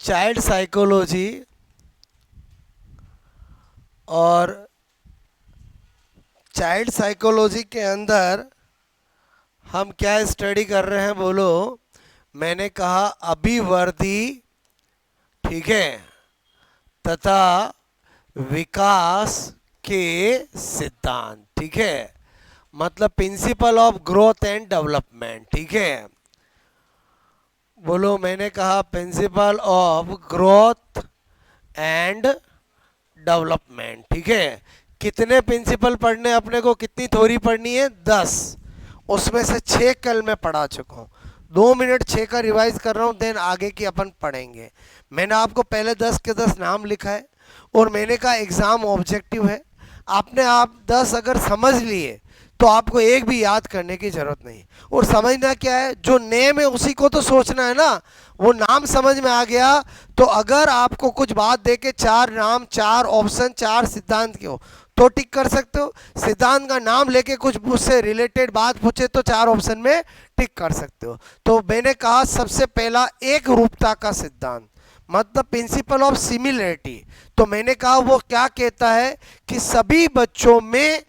Child psychology और child psychology के अंदर हम क्या स्टडी कर रहे हैं बोलो। मैंने कहा अभिवृद्धि, ठीक है, तथा विकास के सिद्धांत, ठीक है, मतलब principle of growth and development, ठीक है। बोलो, मैंने कहा principle of growth and development, ठीक है। कितने प्रिंसिपल पढ़ने अपने को, कितनी थ्योरी पढ़नी है? 10। उसमें से 6 कल मैं पढ़ा चुका हूँ। 2 मिनट 6 का रिवाइज कर रहा हूँ, देन आगे की अपन पढ़ेंगे। मैंने आपको पहले 10 के 10 नाम लिखा है और मैंने कहा एग्जाम ऑब्जेक्टिव है। आपने आप 10 अगर समझ लिए तो आपको एक भी याद करने की जरूरत नहीं। और समझना क्या है, जो नेम है उसी को तो सोचना है ना। वो नाम समझ में आ गया तो अगर आपको कुछ बात दे के 4 नाम, 4 ऑप्शन, 4 सिद्धांत के हो तो टिक कर सकते हो। सिद्धांत का नाम लेके कुछ उससे रिलेटेड बात पूछे तो 4 ऑप्शन में टिक कर सकते हो। तो मैंने कहा सबसे पहला एक रूपता का सिद्धांत, मतलब प्रिंसिपल ऑफ सिमिलरिटी। तो मैंने कहा वो क्या कहता है कि सभी बच्चों में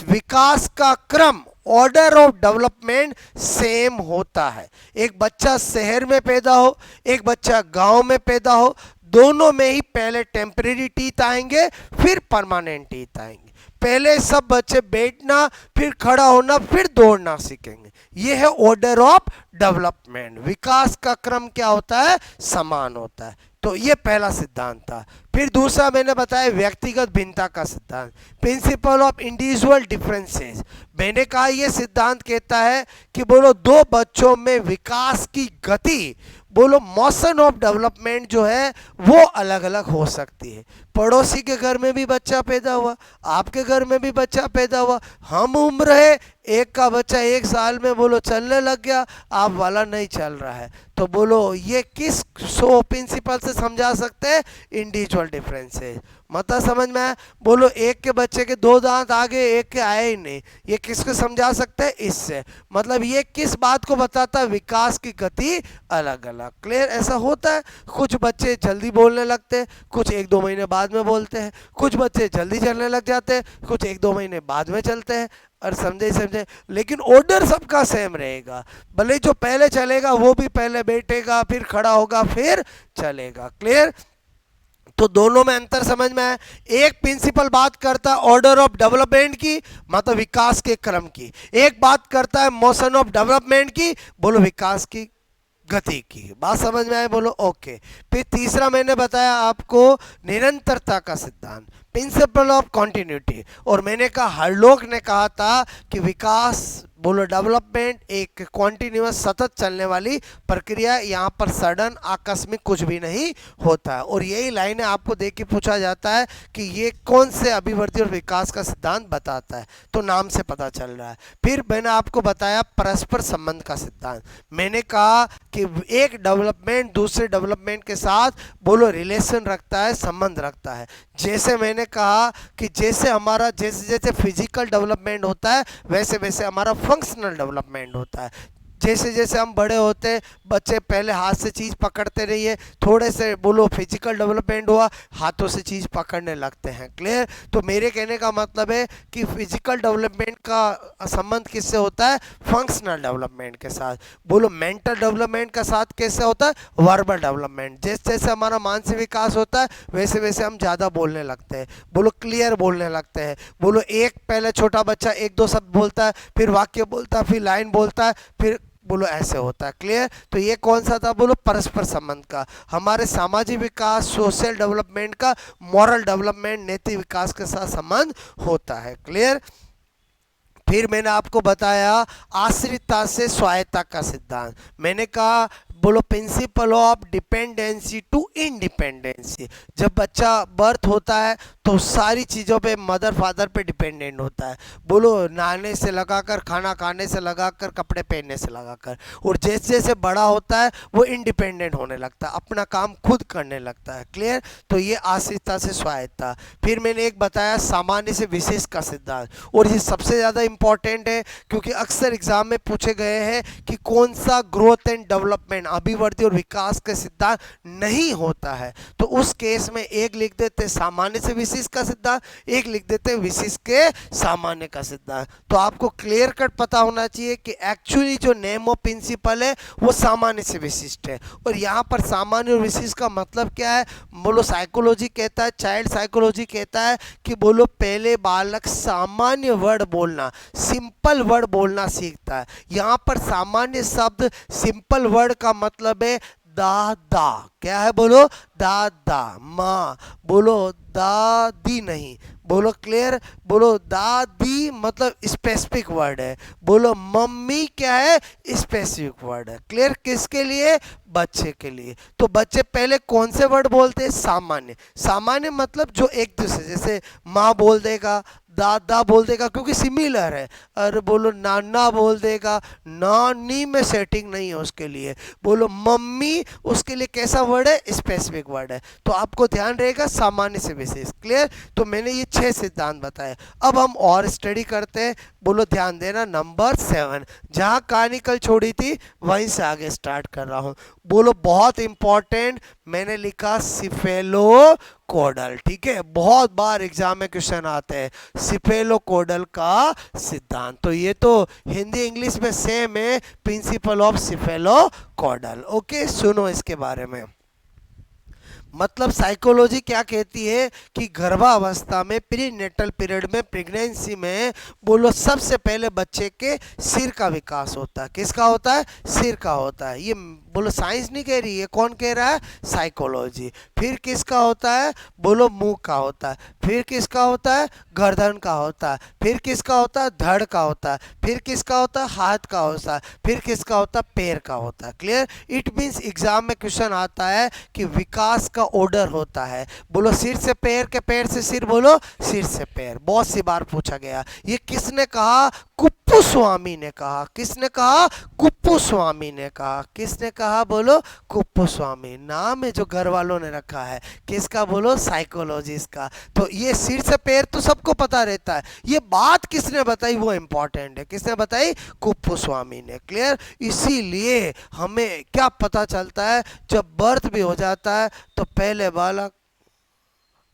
विकास का क्रम, ऑर्डर ऑफ डेवलपमेंट सेम होता है। एक बच्चा शहर में पैदा हो, एक बच्चा गांव में पैदा हो, दोनों में ही पहले टेम्परेरी टीथ आएंगे, फिर परमानेंट टीथ आएंगे। पहले सब बच्चे बैठना, फिर खड़ा होना, फिर दौड़ना सीखेंगे। ये है ऑर्डर ऑफ डेवलपमेंट। विकास का क्रम क्या होता है? समान होता है। तो ये पहला सिद्धांत था। फिर दूसरा मैंने बताया व्यक्तिगत भिन्नता का सिद्धांत, प्रिंसिपल ऑफ इंडिविजुअल डिफरेंसेस। मैंने कहा ये सिद्धांत कहता है कि बोलो दो बच्चों में विकास की गति, बोलो मोशन ऑफ डेवलपमेंट जो है वो अलग अलग हो सकती है। पड़ोसी के घर में भी बच्चा पैदा हुआ, आपके घर में भी बच्चा पैदा हुआ, हम उम्र है, एक का बच्चा 1 साल में बोलो चलने लग गया, आप वाला नहीं चल रहा है। तो बोलो ये किस प्रिंसिपल से समझा सकते हैं? Individual differences. मतलब समझ में आया? बोलो एक के बच्चे के 2 दांत आगे, एक के आए ही नहीं, ये किसको समझा सकते हैं? इससे। मतलब ये किस बात को बताता है? विकास की गति अलग अलग। क्लियर? ऐसा होता है, कुछ बच्चे जल्दी बोलने लगते हैं, कुछ 1-2 महीने बाद में बोलते हैं, कुछ बच्चे जल्दी चलने लग जाते हैं, कुछ 1-2 महीने बाद में चलते हैं। और समझे, लेकिन ऑर्डर सबका सेम रहेगा। भले जो पहले चलेगा वो भी पहले बैठेगा, फिर खड़ा होगा, फिर चलेगा। क्लियर? तो दोनों में अंतर समझ में आया। एक प्रिंसिपल बात करता है ऑर्डर ऑफ डेवलपमेंट की, मतलब विकास के क्रम की। एक बात करता है मोशन ऑफ डेवलपमेंट की, बोलो विकास की गति की। बात समझ में आए? बोलो ओके। फिर तीसरा मैंने बताया आपको निरंतरता का सिद्धांत, प्रिंसिपल ऑफ कॉन्टिन्यूटी। और मैंने कहा हरलोक ने कहा था कि विकास, बोलो डेवलपमेंट एक कॉन्टिन्यूअस, सतत चलने वाली प्रक्रिया, यहाँ पर सडन आकस्मिक कुछ भी नहीं होता है। और यही लाइनें आपको देख के पूछा जाता है कि ये कौन से अभिवृद्धि और विकास का सिद्धांत बताता है, तो नाम से पता चल रहा है। फिर मैंने आपको बताया परस्पर संबंध का सिद्धांत। मैंने कहा कि एक डेवलपमेंट दूसरे डेवलपमेंट के साथ बोलो रिलेशन रखता है, संबंध रखता है। जैसे मैंने कहा कि जैसे हमारा जैसे जैसे फिजिकल डेवलपमेंट होता है वैसे वैसे हमारा फंक्शनल डेवलपमेंट होता है। जैसे जैसे हम बड़े होते हैं, बच्चे पहले हाथ से चीज़ पकड़ते रहिए, थोड़े से बोलो फिजिकल डेवलपमेंट हुआ, हाथों से चीज़ पकड़ने लगते हैं। क्लियर? तो मेरे कहने का मतलब है कि फिजिकल डेवलपमेंट का संबंध किससे होता है? फंक्शनल डेवलपमेंट के साथ। बोलो मेंटल डेवलपमेंट का साथ कैसे होता है? Verbal development. जैसे जैसे हमारा मानसिक विकास होता है वैसे वैसे हम ज़्यादा बोलने लगते हैं, बोलो क्लियर बोलने लगते हैं। बोलो एक पहले छोटा बच्चा 1-2 शब्द बोलता है, फिर वाक्य बोलता है, फिर लाइन बोलता है, फिर बोलो ऐसे होता है। क्लियर? तो ये कौन सा था? बोलो परस्पर संबंध का। हमारे सामाजिक विकास, सोशल डेवलपमेंट का, मॉरल डेवलपमेंट, नैतिक विकास के साथ संबंध होता है। क्लियर? फिर मैंने आपको बताया आश्रितता से स्वायत्ता का सिद्धांत। मैंने कहा बोलो principle of dependency to independency. जब बच्चा बर्थ होता है तो सारी चीज़ों पे मदर फादर पे डिपेंडेंट होता है। बोलो नहाने से लगाकर, खाना खाने से लगाकर, कपड़े पहनने से लगाकर। और जैसे जैसे बड़ा होता है वो इंडिपेंडेंट होने लगता है, अपना काम खुद करने लगता है। क्लियर? तो ये आश्रितता से स्वायत्ता। फिर मैंने एक बताया सामान्य से विशेष का सिद्धांत, और ये सबसे ज़्यादा इंपॉर्टेंट है क्योंकि अक्सर एग्जाम में पूछे गए हैं कि कौन सा ग्रोथ एंड डेवलपमेंट, अभिवृद्धि और विकास का सिद्धांत नहीं होता है तो उस केस में एक लिख देते सामान्य से विशिष्ट का सिद्धांत, एक लिख देते विशिष्ट के सामान्य का सिद्धांत। तो आपको क्लियर कट पता होना चाहिए कि एक्चुअली जो नेम ऑफ प्रिंसिपल है वो सामान्य से विशिष्ट है। और यहाँ पर सामान्य और विशिष्ट का मतलब क्या है, बोलो साइकोलॉजी कहता है, चाइल्ड साइकोलॉजी कहता है कि बोलो पहले बालक सामान्य वर्ड बोलना, सिंपल वर्ड बोलना सीखता है। यहाँ पर सामान्य शब्द सिंपल वर्ड का मतलब है दादा, क्या है बोलो, दादा, माँ, बोलो दादी नहीं, बोलो क्लियर, बोलो दादी मतलब स्पेसिफिक वर्ड है, बोलो मम्मी क्या है, स्पेसिफिक वर्ड है। क्लियर, किसके लिए, बच्चे के लिए। तो बच्चे पहले कौन से वर्ड बोलते हैं, सामान्य। सामान्य मतलब जो एक दूसरे, जैसे माँ बोल देगा, दादा बोल देगा क्योंकि सिमिलर है, और बोलो नाना बोल देगा, नानी में सेटिंग नहीं है उसके लिए, बोलो मम्मी उसके लिए कैसा वर्ड है, स्पेसिफिक वर्ड है। तो आपको ध्यान रहेगा सामान्य से विशेष। क्लियर, तो मैंने ये 6 सिद्धांत बताए। अब हम और स्टडी करते हैं, बोलो ध्यान देना, नंबर 7, जहाँ कहानी कल छोड़ी थी वहीं से आगे स्टार्ट कर रहा हूँ। बोलो बहुत इंपॉर्टेंट, मैंने लिखा सिफेलो कोडल, ठीक है, बहुत बार एग्जाम में क्वेश्चन आते हैं सिफेलो कोडल का सिद्धांत। तो ये तो हिंदी इंग्लिश में सेम है, principle of cephalo codal. Okay, सुनो इसके बारे में। मतलब साइकोलॉजी क्या कहती है कि गर्भावस्था में, प्री नेटल पीरियड में, प्रेगनेंसी में, बोलो सबसे पहले बच्चे के सिर का विकास होता है। किसका होता है, सिर का होता है। ये बोलो साइंस नहीं कह रही है, कौन कह रहा है, साइकोलॉजी। फिर किसका होता है, बोलो मुंह का होता है। फिर किसका होता है, गर्दन का होता है। फिर किसका होता है, धड़ का होता है। फिर किसका होता है, हाथ का होता है। फिर किसका होता है, पैर का होता है। क्लियर, इट मीन्स एग्जाम में क्वेश्चन आता है कि विकास का ऑर्डर होता है। बोलो सिर से पैर, के पैर से सिर, बोलो सिर से पैर, बहुत सी बार पूछा गया। ये किसने कहा, कुप्पू स्वामी ने कहा। किसने कहा, कुप्पू स्वामी ने कहा। किसने कहा, बोलो कुप्पू स्वामी। नाम है जो घर वालों ने रखा है, किसका, बोलो साइकोलॉजिस्ट का। तो ये सिर से पैर तो सबको पता रहता है, ये बात किसने बताई वो इंपॉर्टेंट है। किसने बताई, कुप्पू स्वामी ने। क्लियर, इसीलिए हमें क्या पता चलता है, जब बर्थ भी हो जाता है तो पहले बालक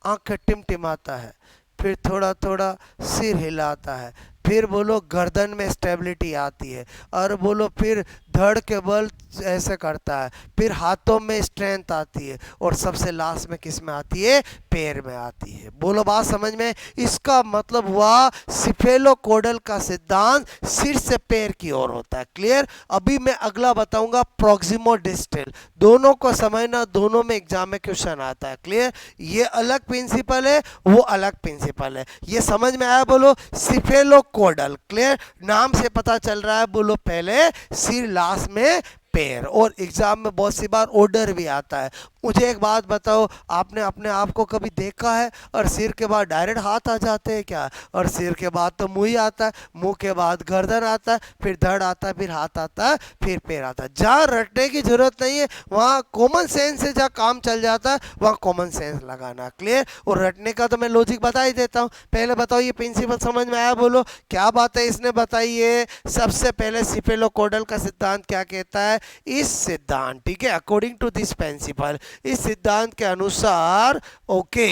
आंखें टिमटिमाता है, फिर थोड़ा थोड़ा सिर हिलाता है, फिर बोलो गर्दन में स्टेबिलिटी आती है, और बोलो फिर धड़ के बल ऐसे करता है, फिर हाथों में स्ट्रेंथ आती है, और सबसे लास्ट में किस में आती है, पैर में आती है। बोलो बात समझ में। इसका मतलब हुआ सिफेलो कोडल का सिद्धांत सिर से पैर की ओर होता है। क्लियर, अभी मैं अगला बताऊंगा प्रोक्सिमो डिस्टल, दोनों को समझना, दोनों में एग्जाम में क्वेश्चन आता है। क्लियर, ये अलग प्रिंसिपल है, वो अलग प्रिंसिपल है, ये समझ में आया, बोलो सिफेलो कोडल। क्लियर, नाम से पता चल रहा है, बोलो पहले सिर, लास्ट में पैर, और एग्जाम में बहुत सी बार ऑर्डर भी आता है। मुझे एक बात बताओ, आपने अपने आप को कभी देखा है और सिर के बाद डायरेक्ट हाथ आ जाते हैं क्या, और सिर के बाद तो मुंह ही आता है, मुंह के बाद गर्दन आता है, फिर धड़ आता है, फिर हाथ आता है, फिर पैर आता है। जहाँ रटने की जरूरत नहीं है वहाँ कॉमन सेंस से जहाँ काम चल जाता है वहाँ कॉमन सेंस लगाना। क्लियर, और रटने का तो मैं लॉजिक बता ही देता हूँ। पहले बताओ ये प्रिंसिपल समझ में आया, बोलो क्या बात है इसने बताई है। सबसे पहले सिफेलो कोडल का सिद्धांत क्या कहता है, इस सिद्धांत, ठीक है, अकॉर्डिंग टू दिस प्रिंसिपल, इस सिद्धांत के अनुसार, ओके,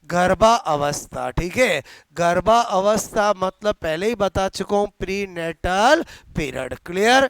गर्भा अवस्था, ठीक है, गर्भा अवस्था मतलब पहले ही बता चुका हूं, प्री नेटल पीरियड। क्लियर,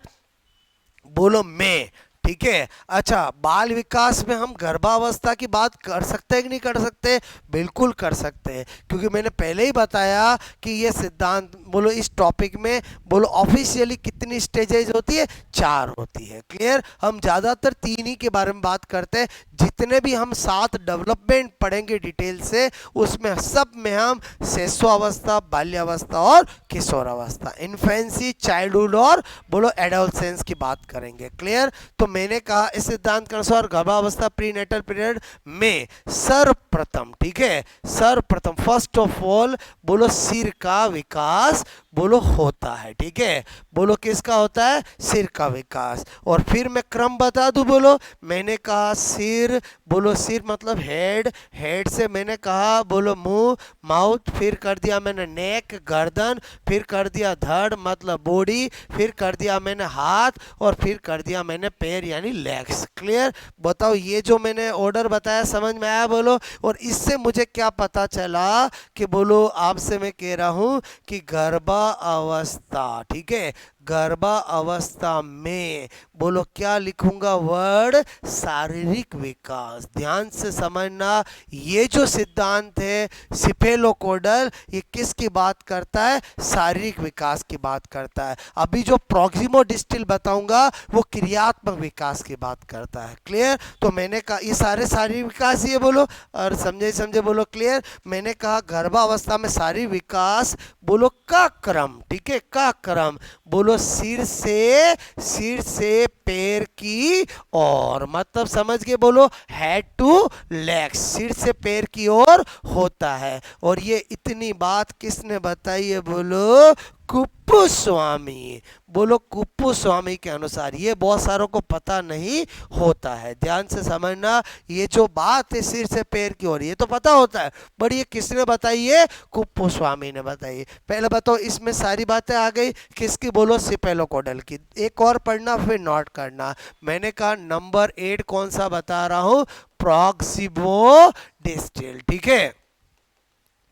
बोलो मैं, ठीक है। अच्छा, बाल विकास में हम गर्भावस्था की बात कर सकते हैं कि नहीं कर सकते, बिल्कुल कर सकते हैं, क्योंकि मैंने पहले ही बताया कि ये सिद्धांत, बोलो इस टॉपिक में, बोलो ऑफिशियली कितनी स्टेजेज होती है, 4 होती है। क्लियर, हम ज़्यादातर 3 ही के बारे में बात करते हैं। जितने भी हम 7 डेवलपमेंट पढ़ेंगे डिटेल से, उसमें सब में हम शैशवावस्था, बाल्यावस्था और किशोरावस्था, इन्फेंसी, चाइल्डहुड और बोलो एडोलसेंस की बात करेंगे। क्लियर, तो मैंने कहा इस सिद्धांत के अनुसार गर्भावस्था, प्रीनेटल पीरियड में सर्वप्रथम, ठीक है, सर्वप्रथम फर्स्ट ऑफ ऑल, बोलो सिर का विकास, बोलो होता है। ठीक है, बोलो किसका होता है, सिर का विकास। और फिर मैं क्रम बता दूं, बोलो मैंने कहा सिर, बोलो सिर मतलब हेड, हेड से मैंने कहा बोलो मुंह, माउथ, फिर कर दिया मैंने नेक, गर्दन, फिर कर दिया धड़ मतलब बॉडी, फिर कर दिया मैंने हाथ, और फिर कर दिया मैंने पैर। पैर यानी लेग्स। क्लियर? बताओ ये जो मैंने ऑर्डर बताया समझ में आया बोलो? और इससे मुझे क्या पता चला कि बोलो आपसे मैं कह रहा हूं कि गर्भावस्था, ठीक है, गर्भावस्था में बोलो क्या लिखूंगा वर्ड? शारीरिक विकास। ध्यान से समझना, ये जो सिद्धांत है सिफेलोकोडल, ये किसकी बात करता है? शारीरिक विकास की बात करता है। अभी जो प्रॉक्सिमोडिस्टिल बताऊंगा वो क्रियात्मक विकास की बात करता है। क्लियर? तो मैंने कहा ये सारे शारीरिक विकास ये बोलो, और समझे समझे बोलो क्लियर? मैंने कहा गर्भावस्था में शारीरिक विकास बोलो का क्रम, ठीक है, का क्रम बोलो सिर से पैर की ओर, मतलब समझ के बोलो हेड टू लेग्स, सिर से पैर की ओर होता है। और ये इतनी बात किसने बताई है बोलो? कुप्पुस्वामी। बोलो कुप्पुस्वामी के अनुसार। ये बहुत सारों को पता नहीं होता है, ध्यान से समझना। ये जो बात है सिर से पैर की ओर, ये तो पता होता है, बट ये किसने बताई है? कुप्पुस्वामी ने बताई। पहले बताओ इसमें सारी बातें आ गई किसकी? बोलो सिफेलोकोडल की। एक और पढ़ना फिर नोट करना। मैंने कहा नंबर 8 कौन सा बता रहा हूं? प्रॉक्सिमोडिस्टिल, ठीक है,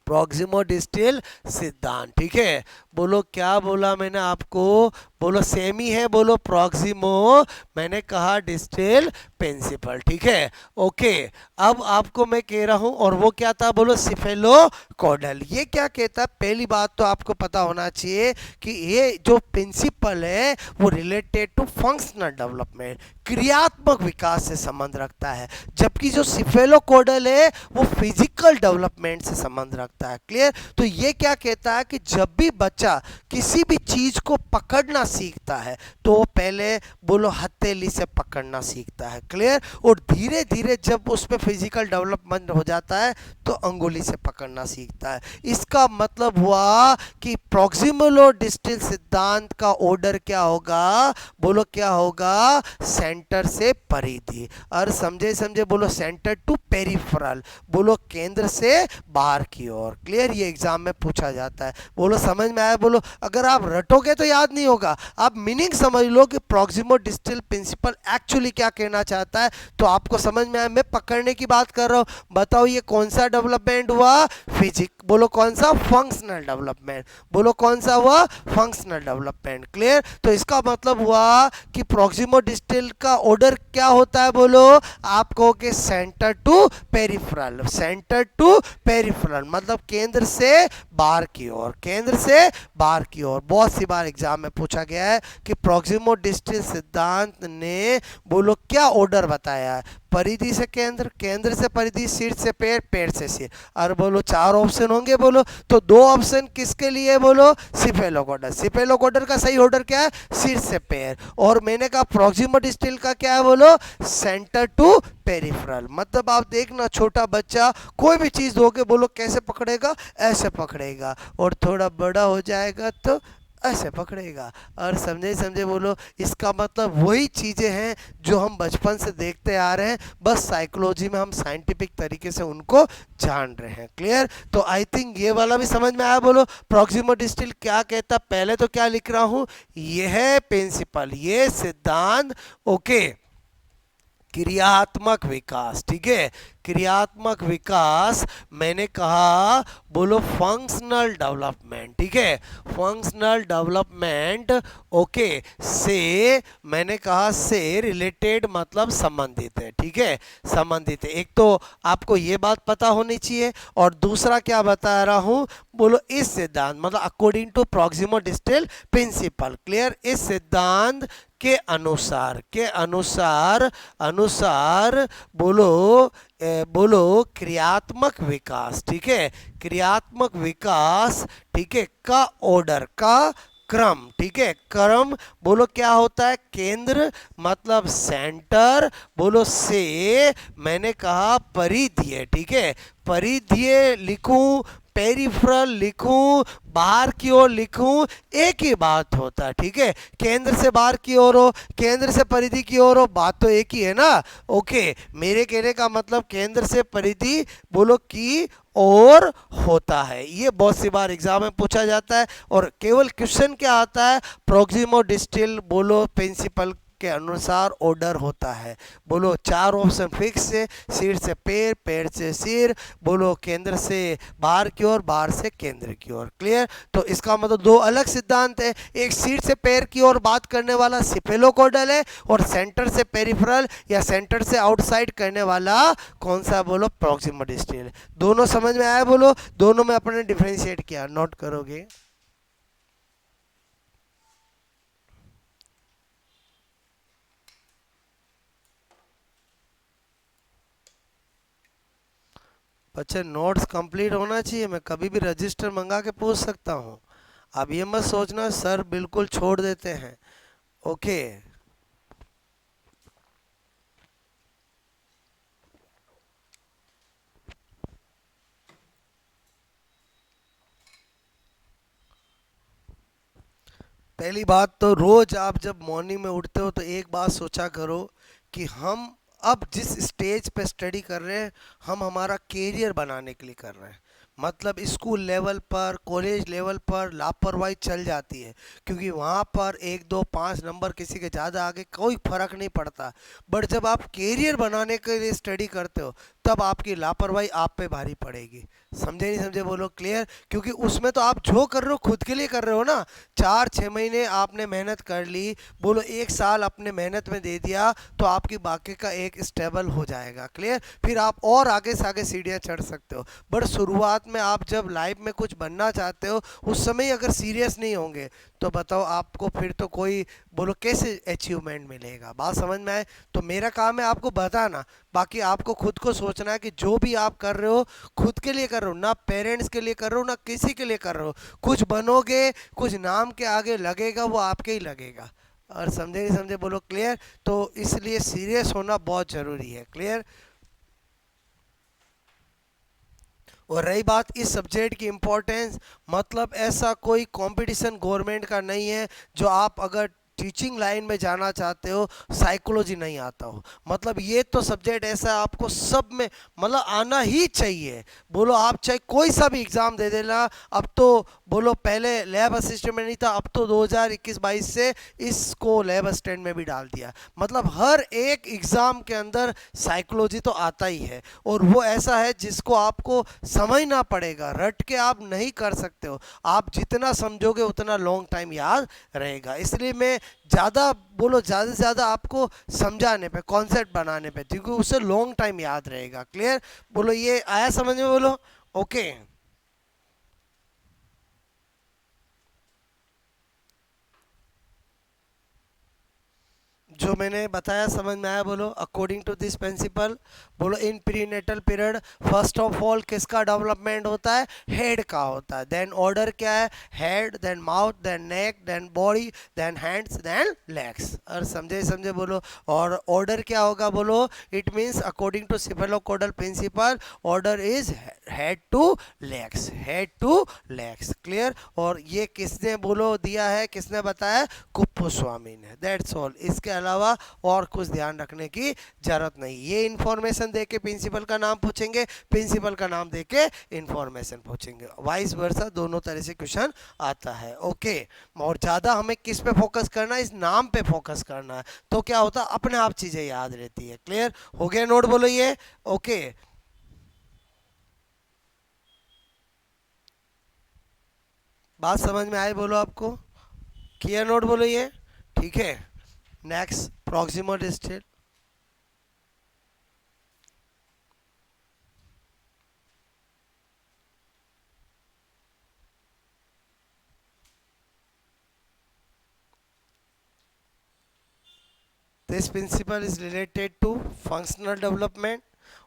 प्रॉक्सिमोडिस्टिल सिद्धांत, ठीक है। बोलो क्या बोला मैंने आपको? बोलो सेम ही है, बोलो प्रॉक्सिमो, मैंने कहा डिस्टिल प्रिंसिपल, ठीक है, ओके। अब आपको मैं कह रहा हूं, और वो क्या था? बोलो सिफेलोकोडल। ये क्या कहता है? पहली बात तो आपको पता होना चाहिए कि ये जो प्रिंसिपल है वो रिलेटेड टू फंक्शनल डेवलपमेंट, क्रियात्मक विकास से संबंध रखता है, जबकि जो सिफेलोकोडल है वो फिजिकल डेवलपमेंट से संबंध रखता है। क्लियर? तो ये क्या कहता है कि जब भी बच्चा किसी भी चीज को पकड़ना सीखता है तो वो पहले बोलो हथेली से पकड़ना सीखता है। क्लियर? और धीरे धीरे जब उस पर फिजिकल डेवलपमेंट हो जाता है तो अंगुली से पकड़ना सीखता है। इसका मतलब हुआ कि प्रॉक्सिमोडिस्टिल सिद्धांत का ऑर्डर क्या होगा? बोलो क्या होगा? सेंटर से परिधि, और समझे समझे बोलो सेंटर टू पेरिफेरल, बोलो केंद्र से बाहर की ओर। क्लियर? ये एग्जाम में पूछा जाता है। बोलो समझ में आया? बोलो अगर आप रटोगे तो याद नहीं होगा, आप मीनिंग समझ लो कि प्रॉक्सिमोडिस्टिल प्रिंसिपल एक्चुअली क्या कहना चाहता है, तो आपको समझ में आया। मैं पकड़ने की बात कर रहा हूं। बताओ ये कौन सा डेवलपमेंट हुआ? फिजिक। बोलो कौन सा? Functional development. बोलो कौन सा हुआ? Functional development. क्लियर? तो इसका मतलब हुआ कि प्रॉक्सिमोडिस्टिल का ऑर्डर क्या होता है? बोलो आप कहोगे centre to peripheral, centre to peripheral मतलब केंद्र से बाहर की ओर, केंद्र से बाहर की ओर। बहुत सी बार एग्जाम में पूछा गया है कि प्रॉक्सिमोडिस्टिल सिद्धांत ने बोलो क्या ऑर्डर बताया है? परिधि से केंद्र, केंद्र से परिधि, सिर से पैर, पैर से सिर। और बोलो 4 ऑप्शन होंगे बोलो, तो 2 ऑप्शन किसके लिए? बोलो सिफेलोकोडल। सिफेलोकोडल का सही ऑर्डर क्या है? सिर से पैर। और मैंने कहा प्रॉक्सिमोडिस्टिल का क्या है? बोलो सेंटर टू पेरिफेरल। मतलब आप देखना छोटा बच्चा कोई भी चीज दोगे बोलो कैसे पकड़ेगा? ऐसे पकड़ेगा, और थोड़ा बड़ा हो जाएगा तो ऐसे पकड़ेगा। और समझे समझे बोलो, इसका मतलब वही चीजें हैं जो हम बचपन से देखते आ रहे हैं, बस साइकोलॉजी में हम साइंटिफिक तरीके से उनको जान रहे हैं। क्लियर? तो आई थिंक ये वाला भी समझ में आया। बोलो प्रॉक्सिमोडिस्टिल क्या कहता? पहले तो क्या लिख रहा हूं? ये है प्रिंसिपल, ये सिद्धांत, ओके, क्रियात्मक विकास, ठीक है, क्रियात्मक विकास। मैंने कहा बोलो फंक्शनल डेवलपमेंट, ठीक है, फंक्शनल डेवलपमेंट, ओके, से मैंने कहा से रिलेटेड मतलब संबंधित है, ठीक है, संबंधित है। एक तो आपको ये बात पता होनी चाहिए, और दूसरा क्या बता रहा हूं? बोलो इस सिद्धांत मतलब अकॉर्डिंग टू प्रॉक्सिमोडिस्टिल प्रिंसिपल। क्लियर? इस सिद्धांत के अनुसार, के अनुसार, अनुसार बोलो बोलो क्रियात्मक विकास, ठीक है, क्रियात्मक विकास, ठीक है, का ऑर्डर, का क्रम, ठीक है, क्रम बोलो क्या होता है? केंद्र मतलब सेंटर, बोलो से मैंने कहा परिधीय, ठीक है, परिधीय लिखूं, पेरिफेरल लिखूं, बाहर की ओर लिखूं, एक ही बात होता है, ठीक है, केंद्र से बाहर की ओर हो, केंद्र से परिधि की ओर हो, बात तो एक ही है ना। ओके, मेरे कहने का मतलब केंद्र से परिधि बोलो की और होता है। ये बहुत सी बार एग्जाम में पूछा जाता है, और केवल क्वेश्चन क्या आता है? प्रॉक्सिमोडिस्टिल बोलो प्रिंसिपल के अनुसार ऑर्डर होता है। बोलो 4 ऑप्शन फिक्स है, सिर से पैर, पैर से सिर, बोलो केंद्र से बाहर की ओर, बाहर से केंद्र की ओर। क्लियर? तो इसका मतलब दो अलग सिद्धांत है, एक सिर से पैर की ओर बात करने वाला सिफेलोकॉर्डल है, और सेंटर से पेरिफेरल या सेंटर से आउटसाइड करने वाला कौन सा? बोलो प्रॉक्सिमल डिस्टल। दोनों समझ में आया? बोलो दोनों में अपने डिफरेंशिएट किया, नोट करोगे? बच्चे नोट्स कंप्लीट होना चाहिए, मैं कभी भी रजिस्टर मंगा के पूछ सकता हूँ। अब ये मत सोचना सर बिल्कुल छोड़ देते हैं। ओके, पहली बात तो रोज आप जब मॉर्निंग में उठते हो तो एक बात सोचा करो कि हम अब जिस स्टेज पे स्टडी कर रहे हैं, हम हमारा कैरियर बनाने के लिए कर रहे हैं। मतलब स्कूल लेवल पर, कॉलेज लेवल पर लापरवाही चल जाती है, क्योंकि वहाँ पर 1 2 5 नंबर किसी के ज़्यादा आगे कोई फर्क नहीं पड़ता। बट जब आप कैरियर बनाने के लिए स्टडी करते हो, तब आपकी लापरवाही आप पे भारी पड़ेगी। समझे नहीं समझे? बोलो क्लियर? क्योंकि उसमें तो आप जो कर रहे हो खुद के लिए कर रहे हो ना। 4 6 महीने आपने मेहनत कर ली, बोलो 1 साल अपने मेहनत में दे दिया, तो आपकी बाकी का एक स्टेबल हो जाएगा। क्लियर? फिर आप और आगे से आगे सीढ़ियाँ चढ़ सकते हो। बट शुरुआत में आप जब लाइफ में कुछ बनना चाहते हो, उस समय अगर सीरियस नहीं होंगे, तो बताओ आपको फिर तो कोई, बोलो कैसे अचीवमेंट मिलेगा? बात समझ में आए? तो मेरा काम है आपको बताना, बाकी आपको खुद को सोचना है कि जो भी आप कर रहे हो खुद के लिए कर रहे हो, ना पेरेंट्स के लिए कर रहे हो, ना किसी के लिए कर रहे हो। कुछ बनोगे, कुछ नाम के आगे लगेगा, वो आपके ही लगेगा। और समझे नहीं समझे? बोलो क्लियर? तो इसलिए सीरियस होना बहुत ज़रूरी है। क्लियर? और रही बात इस सब्जेक्ट की इम्पोर्टेंस, मतलब ऐसा कोई कंपटीशन गवर्नमेंट का नहीं है जो आप अगर टीचिंग लाइन में जाना चाहते हो साइकोलॉजी नहीं आता हो। मतलब ये तो सब्जेक्ट ऐसा है आपको सब में मतलब आना ही चाहिए। बोलो आप चाहे कोई सा भी एग्ज़ाम दे देना। अब तो बोलो पहले लैब असिस्टेंट में नहीं था, अब तो 2021-22 से इसको लैब असिस्टेंट में भी डाल दिया। मतलब हर एक एग्ज़ाम के अंदर साइकोलॉजी तो आता ही है, और वो ऐसा है जिसको आपको समझना पड़ेगा, रट के आप नहीं कर सकते हो। आप जितना समझोगे उतना लॉन्ग टाइम याद रहेगा। इसलिए मैं ज़्यादा, बोलो ज़्यादा से ज़्यादा आपको समझाने पे, कॉन्सेप्ट बनाने पे, क्योंकि उससे लॉन्ग टाइम याद रहेगा। क्लियर? बोलो ये आया समझ में? बोलो ओके। जो मैंने बताया समझ में आया? बोलो अकॉर्डिंग टू दिस प्रिंसिपल। बोलो in prenatal period first of all किसका डेवलपमेंट होता है? हेड का होता है। देन ऑर्डर क्या है? Head, then mouth, then neck, then body, then hands, then legs. और समझे समझे? बोलो और ऑर्डर क्या होगा? बोलो it means according to cephalocaudal principle order is head to legs, head to legs. Clear? और ये किसने बोलो दिया है, किसने बताया? कुप्पू स्वामी ने। That's all. इसके अलावा और कुछ ध्यान रखने की जरूरत नहीं। ये इंफॉर्मेशन दे के प्रिंसिपल का नाम पूछेंगे, प्रिंसिपल का नाम दे के इंफॉर्मेशन पूछेंगे, वाइस वर्सा दोनों तरह से क्वेश्चन आता है। ओके। और ज़्यादा हमें किस पे फोकस करना है? इस नाम पे फोकस करना है, तो क्या होता है अपने आप चीज़ें याद रहती है। क्लियर हो गया? नोट बोलो ये। ओके, बात समझ में आई? बोलो आपको किया? नोट बोलो ये। ठीक है। Next proximal distance. This principle is related to functional development,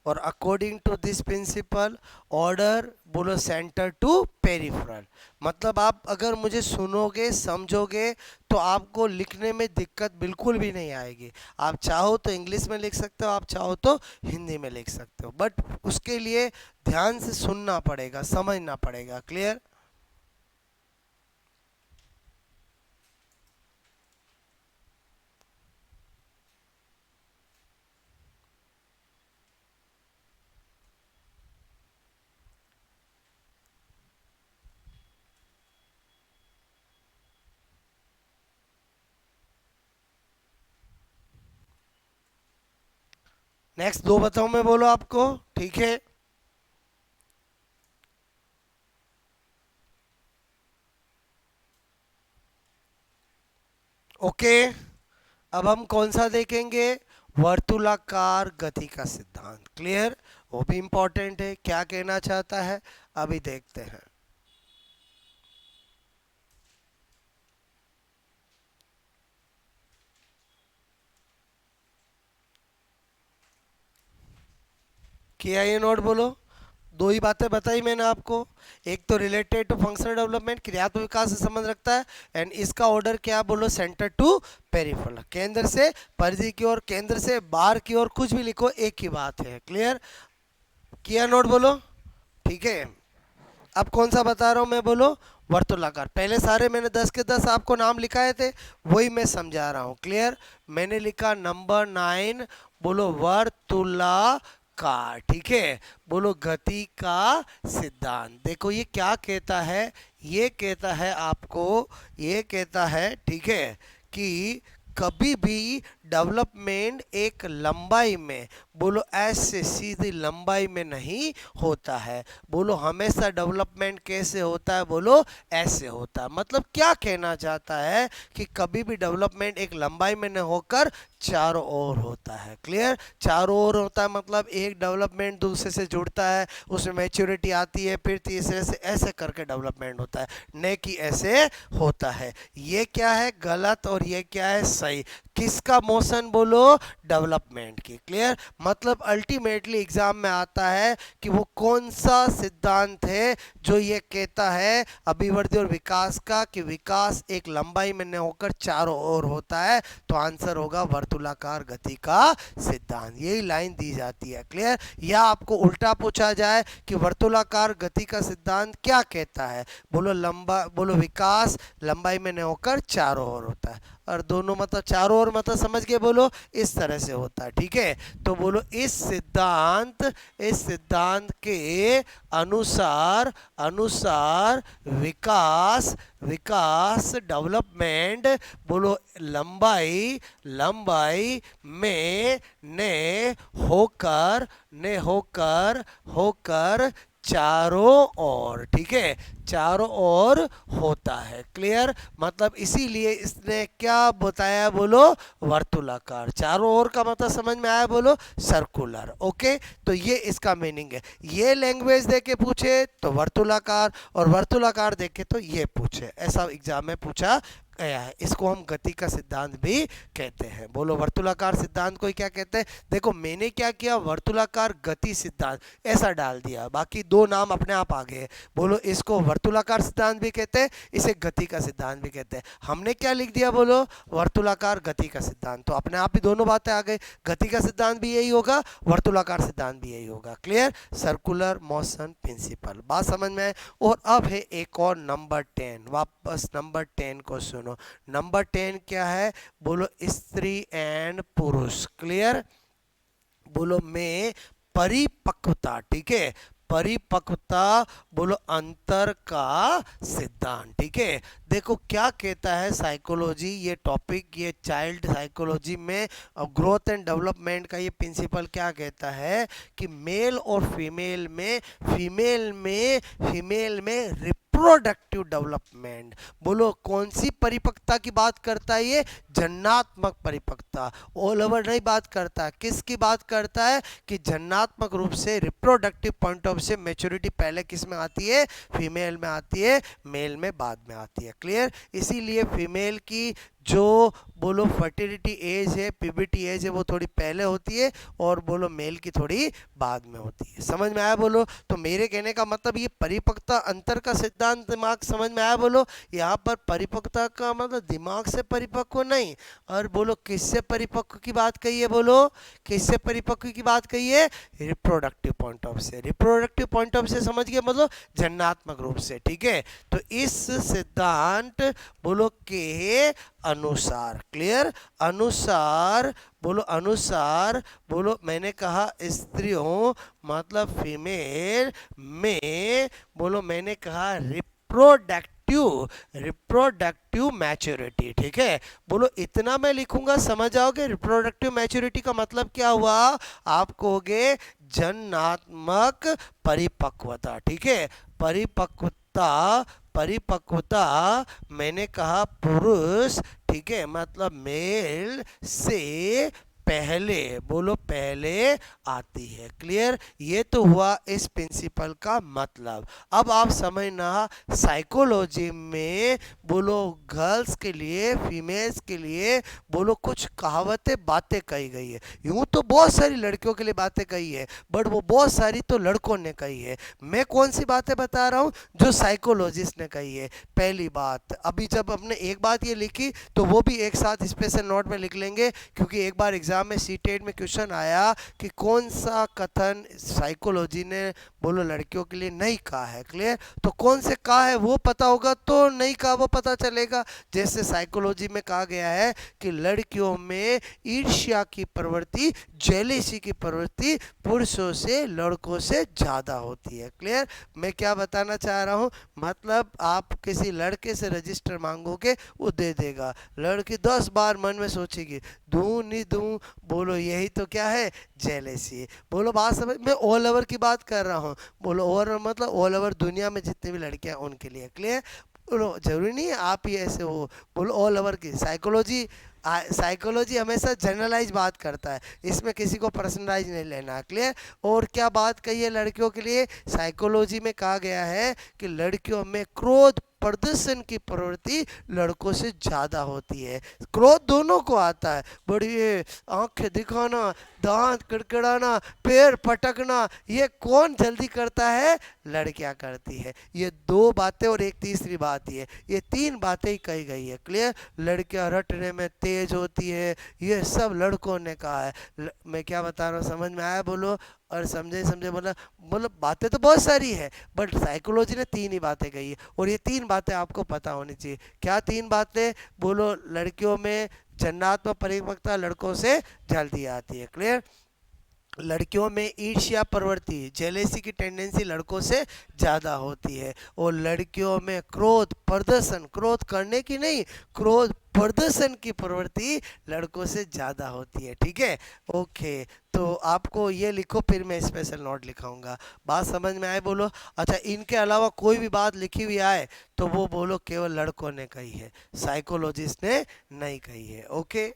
और according to this principle order बोलो सेंटर टू पेरिफेरल। मतलब आप अगर मुझे सुनोगे समझोगे तो आपको लिखने में दिक्कत बिल्कुल भी नहीं आएगी। आप चाहो तो इंग्लिश में लिख सकते हो, आप चाहो तो हिंदी में लिख सकते हो, बट उसके लिए ध्यान से सुनना पड़ेगा, समझना पड़ेगा। क्लियर? नेक्स्ट दो बताऊं मैं, बोलो आपको, ठीक है। ओके, अब हम कौन सा देखेंगे, वर्तुलाकार गति का सिद्धांत। क्लियर, वो भी इंपॉर्टेंट है, क्या कहना चाहता है अभी देखते हैं। किया ये नोट, बोलो। दो ही बातें बताई मैंने आपको, एक तो रिलेटेड टू फंक्शनल डेवलपमेंट, क्रियात्मक विकास से संबंध रखता है, एंड इसका ऑर्डर क्या, बोलो सेंटर टू पेरिफेरल, केंद्र से परिधि की ओर, केंद्र से बाहर की ओर, कुछ भी लिखो एक ही बात है। क्लियर, किया नोट, बोलो, ठीक है। अब कौन सा बता रहा हूं मैं, बोलो वर्तुलाकार। पहले सारे मैंने 10 के 10 आपको नाम लिखाए थे, वही मैं समझा रहा हूं। क्लियर, मैंने लिखा नंबर 9, बोलो वर्तुलाकार, ठीक है। बोलो गति का सिद्धांत। देखो ये क्या कहता है, ये कहता है आपको, ये कहता है, ठीक है, कि कभी भी डेवलपमेंट एक लंबाई में, बोलो ऐसे सीधी लंबाई में नहीं होता है। बोलो हमेशा डेवलपमेंट कैसे होता है, बोलो ऐसे होता है। मतलब क्या कहना चाहता है कि कभी भी डेवलपमेंट एक लंबाई में न होकर चारों ओर होता है। क्लियर, चारों ओर होता है मतलब एक डेवलपमेंट दूसरे से जुड़ता है, उसमें मैच्योरिटी आती है, फिर तीसरे से, ऐसे करके डेवलपमेंट होता है, न कि ऐसे होता है। ये क्या है, गलत, और ये क्या है, सही। किसका मोशन, बोलो डेवलपमेंट की। क्लियर, मतलब अल्टीमेटली एग्जाम में आता है कि वो कौन सा सिद्धांत है जो ये कहता है अभिवृद्धि और विकास का, कि विकास एक लंबाई में न होकर चारों ओर होता है। तो आंसर होगा वर्तुलाकार गति का सिद्धांत, यही लाइन दी जाती है। क्लियर, या आपको उल्टा पूछा जाए कि वर्तुलाकार गति का सिद्धांत क्या कहता है, बोलो लंबा, बोलो विकास लंबाई में न होकर चारों ओर होता है, और दोनों मतलब चारों ओर मतलब समझ के बोलो इस तरह से होता है। ठीक है, तो बोलो इस सिद्धांत के अनुसार, अनुसार विकास, विकास डेवलपमेंट, बोलो लंबाई, लंबाई में ने होकर, ने होकर, होकर चारों ओर, ठीक है, चारों ओर होता है। क्लियर, मतलब इसीलिए इसने क्या बताया, बोलो वर्तुलाकार। चारों ओर का मतलब समझ में आया, बोलो सर्कुलर। ओके, तो ये इसका मीनिंग है। ये लैंग्वेज देके पूछे तो वर्तुलाकार, और वर्तुलाकार देखे तो ये पूछे, ऐसा एग्जाम में पूछा गया है। इसको हम गति का सिद्धांत भी कहते हैं। बोलो वर्तुलाकार सिद्धांत को क्या कहते हैं। देखो मैंने क्या किया, वर्तुलाकार गति सिद्धांत ऐसा डाल दिया, बाकी दो नाम अपने आप आ गए। बोलो इसको वर्तुलाकार सिद्धांत भी कहते हैं, इसे गति का सिद्धांत भी कहते हैं। हमने क्या लिख दिया, बोलो वर्तुलाकार गति का सिद्धांत, तो अपने आप ही दोनों बातें आ गई। गति का सिद्धांत भी यही होगा, वर्तुलाकार सिद्धांत भी यही होगा। क्लियर, सर्कुलर मोशन प्रिंसिपल, बात समझ में आए। और अब है एक और नंबर 10, वापस नंबर 10 को सुनो। नंबर 10 क्या है, बोलो स्त्री एंड पुरुष। क्लियर, बोलो में परिपक्वता, ठीक है, परिपक्वता, बोलो अंतर का सिद्धांत। ठीक है, देखो क्या कहता है साइकोलॉजी, ये टॉपिक, ये चाइल्ड साइकोलॉजी में ग्रोथ एंड डेवलपमेंट का ये प्रिंसिपल क्या कहता है कि मेल और फीमेल में, फीमेल में रिप्रोडक्टिव डेवलपमेंट, बोलो कौन सी परिपक्वता की बात करता है ये, जन्नात्मक परिपक्वता, ऑल ओवर नहीं बात करता। किसकी बात करता है कि जन्नात्मक रूप से, रिप्रोडक्टिव पॉइंट ऑफ से मैच्योरिटी पहले किस में आती है, फीमेल में आती है, मेल में बाद में आती है। क्लियर, इसीलिए फीमेल की जो बोलो फर्टिलिटी एज है, प्यूबर्टी एज है, वो थोड़ी पहले होती है, और बोलो मेल की थोड़ी बाद में होती है। समझ में आया, बोलो। तो मेरे कहने का मतलब ये परिपक्वता अंतर का सिद्धांत दिमाग समझ में आया, बोलो। यहाँ पर परिपक्वता का मतलब दिमाग से परिपक्व नहीं, और बोलो किससे परिपक्व की बात कही है, बोलो किससे परिपक्व की बात कही है, रिप्रोडक्टिव पॉइंट ऑफ से। रिप्रोडक्टिव पॉइंट ऑफ से समझ गए, मतलब जन्नात्मक रूप से। ठीक है, तो इस सिद्धांत बोलो के अनुसार, क्लियर, अनुसार, बोलो अनुसार, बोलो मैंने कहा स्त्रियों मतलब फीमेल में, बोलो मैंने कहा रिप्रोडक्टिव रिप्रोडक्टिव मैच्योरिटी, ठीक है। बोलो इतना मैं लिखूंगा समझ जाओगे। रिप्रोडक्टिव मैच्योरिटी का मतलब क्या हुआ, आप कहोगे जननात्मक परिपक्वता, ठीक है। परिपक्वता, परिपक्वता मैंने कहा पुरुष, ठीक है, मतलब मेल से पहले, बोलो पहले आती है। क्लियर, ये तो हुआ इस प्रिंसिपल का मतलब। अब आप समझना साइकोलॉजी में बोलो गर्ल्स के लिए, फीमेल्स के लिए बोलो कुछ कहावतें, बातें कही गई है। यूं तो बहुत सारी लड़कियों के लिए बातें कही है, बट वो बहुत सारी तो लड़कों ने कही है। मैं कौन सी बातें बता रहा हूँ, जो साइकोलॉजिस्ट ने कही है। पहली बात, अभी जब अपने एक बात ये लिखी तो वो भी एक साथ स्पेशल नोट में लिख लेंगे, क्योंकि एक बार एग्जाम में सीटेट में क्वेश्चन आया कि कौन सा कथन साइकोलॉजी ने बोलो लड़कियों के लिए नहीं कहा है। क्लियर, तो कौन से कहा है वो पता होगा तो नहीं कहा वो पता चलेगा। जैसे साइकोलॉजी में कहा गया है कि लड़कियों में ईर्ष्या की प्रवृत्ति, जेलेसी की प्रवृत्ति पुरुषों से, लड़कों से ज्यादा होती है। क्लियर, मैं क्या बताना चाह रहा हूँ, मतलब आप किसी लड़के से रजिस्टर मांगोगे वो दे देगा, लड़की 10 बार मन में सोचेगी दूं नहीं दूं, बोलो यही तो क्या है, जेलेसी। बोलो बात समझ, मैं ऑल ओवर की बात कर रहा हूँ, बोलो और मतलब ऑल ओवर दुनिया में जितनी भी लड़कियां उनके लिए। क्लियर, बोलो जरूरी नहीं है आप ही ऐसे हो, बोलो ऑल ओवर की। साइकोलॉजी, साइकोलॉजी हमेशा जनरलाइज बात करता है, इसमें किसी को पर्सनलाइज नहीं लेना। क्लियर, और क्या बात कही है लड़कियों के लिए, साइकोलॉजी में कहा गया है कि लड़कियों में क्रोध प्रदर्शन की प्रवृत्ति लड़कों से ज़्यादा होती है। क्रोध दोनों को आता है, बड़ी आंखें दिखाना, दांत कड़कड़ाना, पैर पटकना, ये कौन जल्दी करता है, लड़कियां करती है। ये दो बातें और एक तीसरी बात ही है, ये तीन बातें ही कही गई है। क्लियर, लड़कियां रटने में तेज होती है, ये सब लड़कों ने कहा है। मैं क्या बता रहा हूँ समझ में आया, बोलो। और समझे समझे, बोला बोलो बातें तो बहुत सारी है, बट साइकोलॉजी ने तीन ही बातें कही है, और ये तीन बातें आपको पता होनी चाहिए। क्या तीन बातें, बोलो लड़कियों में जन्नात्मक परिपक्वता लड़कों से जल्दी आती है। क्लियर, लड़कियों में ईर्ष्या प्रवृत्ति, जेलेसी की टेंडेंसी लड़कों से ज़्यादा होती है, और लड़कियों में क्रोध प्रदर्शन, क्रोध करने की नहीं, क्रोध प्रदर्शन की प्रवृत्ति लड़कों से ज़्यादा होती है। ठीक है, ओके, तो आपको ये लिखो, फिर मैं स्पेशल नोट लिखाऊंगा। बात समझ में आए, बोलो। अच्छा, इनके अलावा कोई भी बात लिखी हुई आए तो वो बोलो केवल लड़कों ने कही है, साइकोलॉजिस्ट ने नहीं कही है। ओके,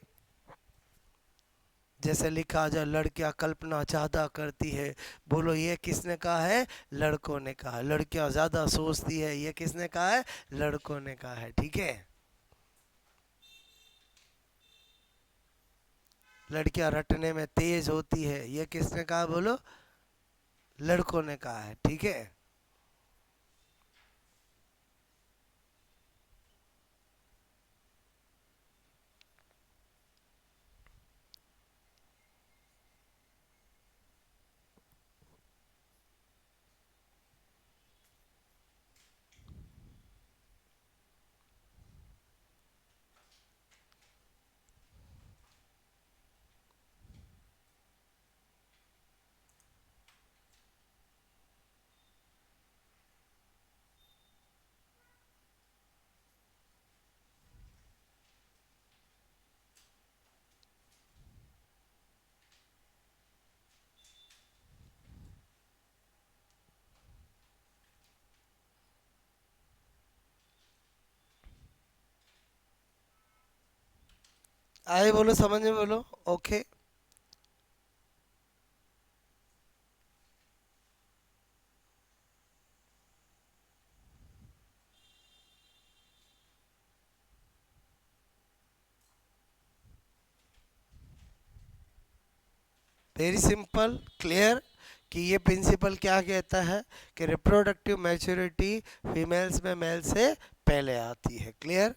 जैसे लिखा जाए लड़कियां कल्पना ज़्यादा करती है, बोलो ये किसने कहा है, लड़कों ने कहा। लड़कियां ज़्यादा सोचती है, ये किसने कहा है, लड़कों ने कहा है। ठीक है, लड़कियां रटने में तेज होती है, ये किसने कहा, बोलो लड़कों ने कहा है। ठीक है, आए, बोलो समझ में, बोलो। ओके, वेरी सिंपल, क्लियर, कि ये प्रिंसिपल क्या कहता है कि रिप्रोडक्टिव मैच्योरिटी फीमेल्स में मेल से पहले आती है। क्लियर,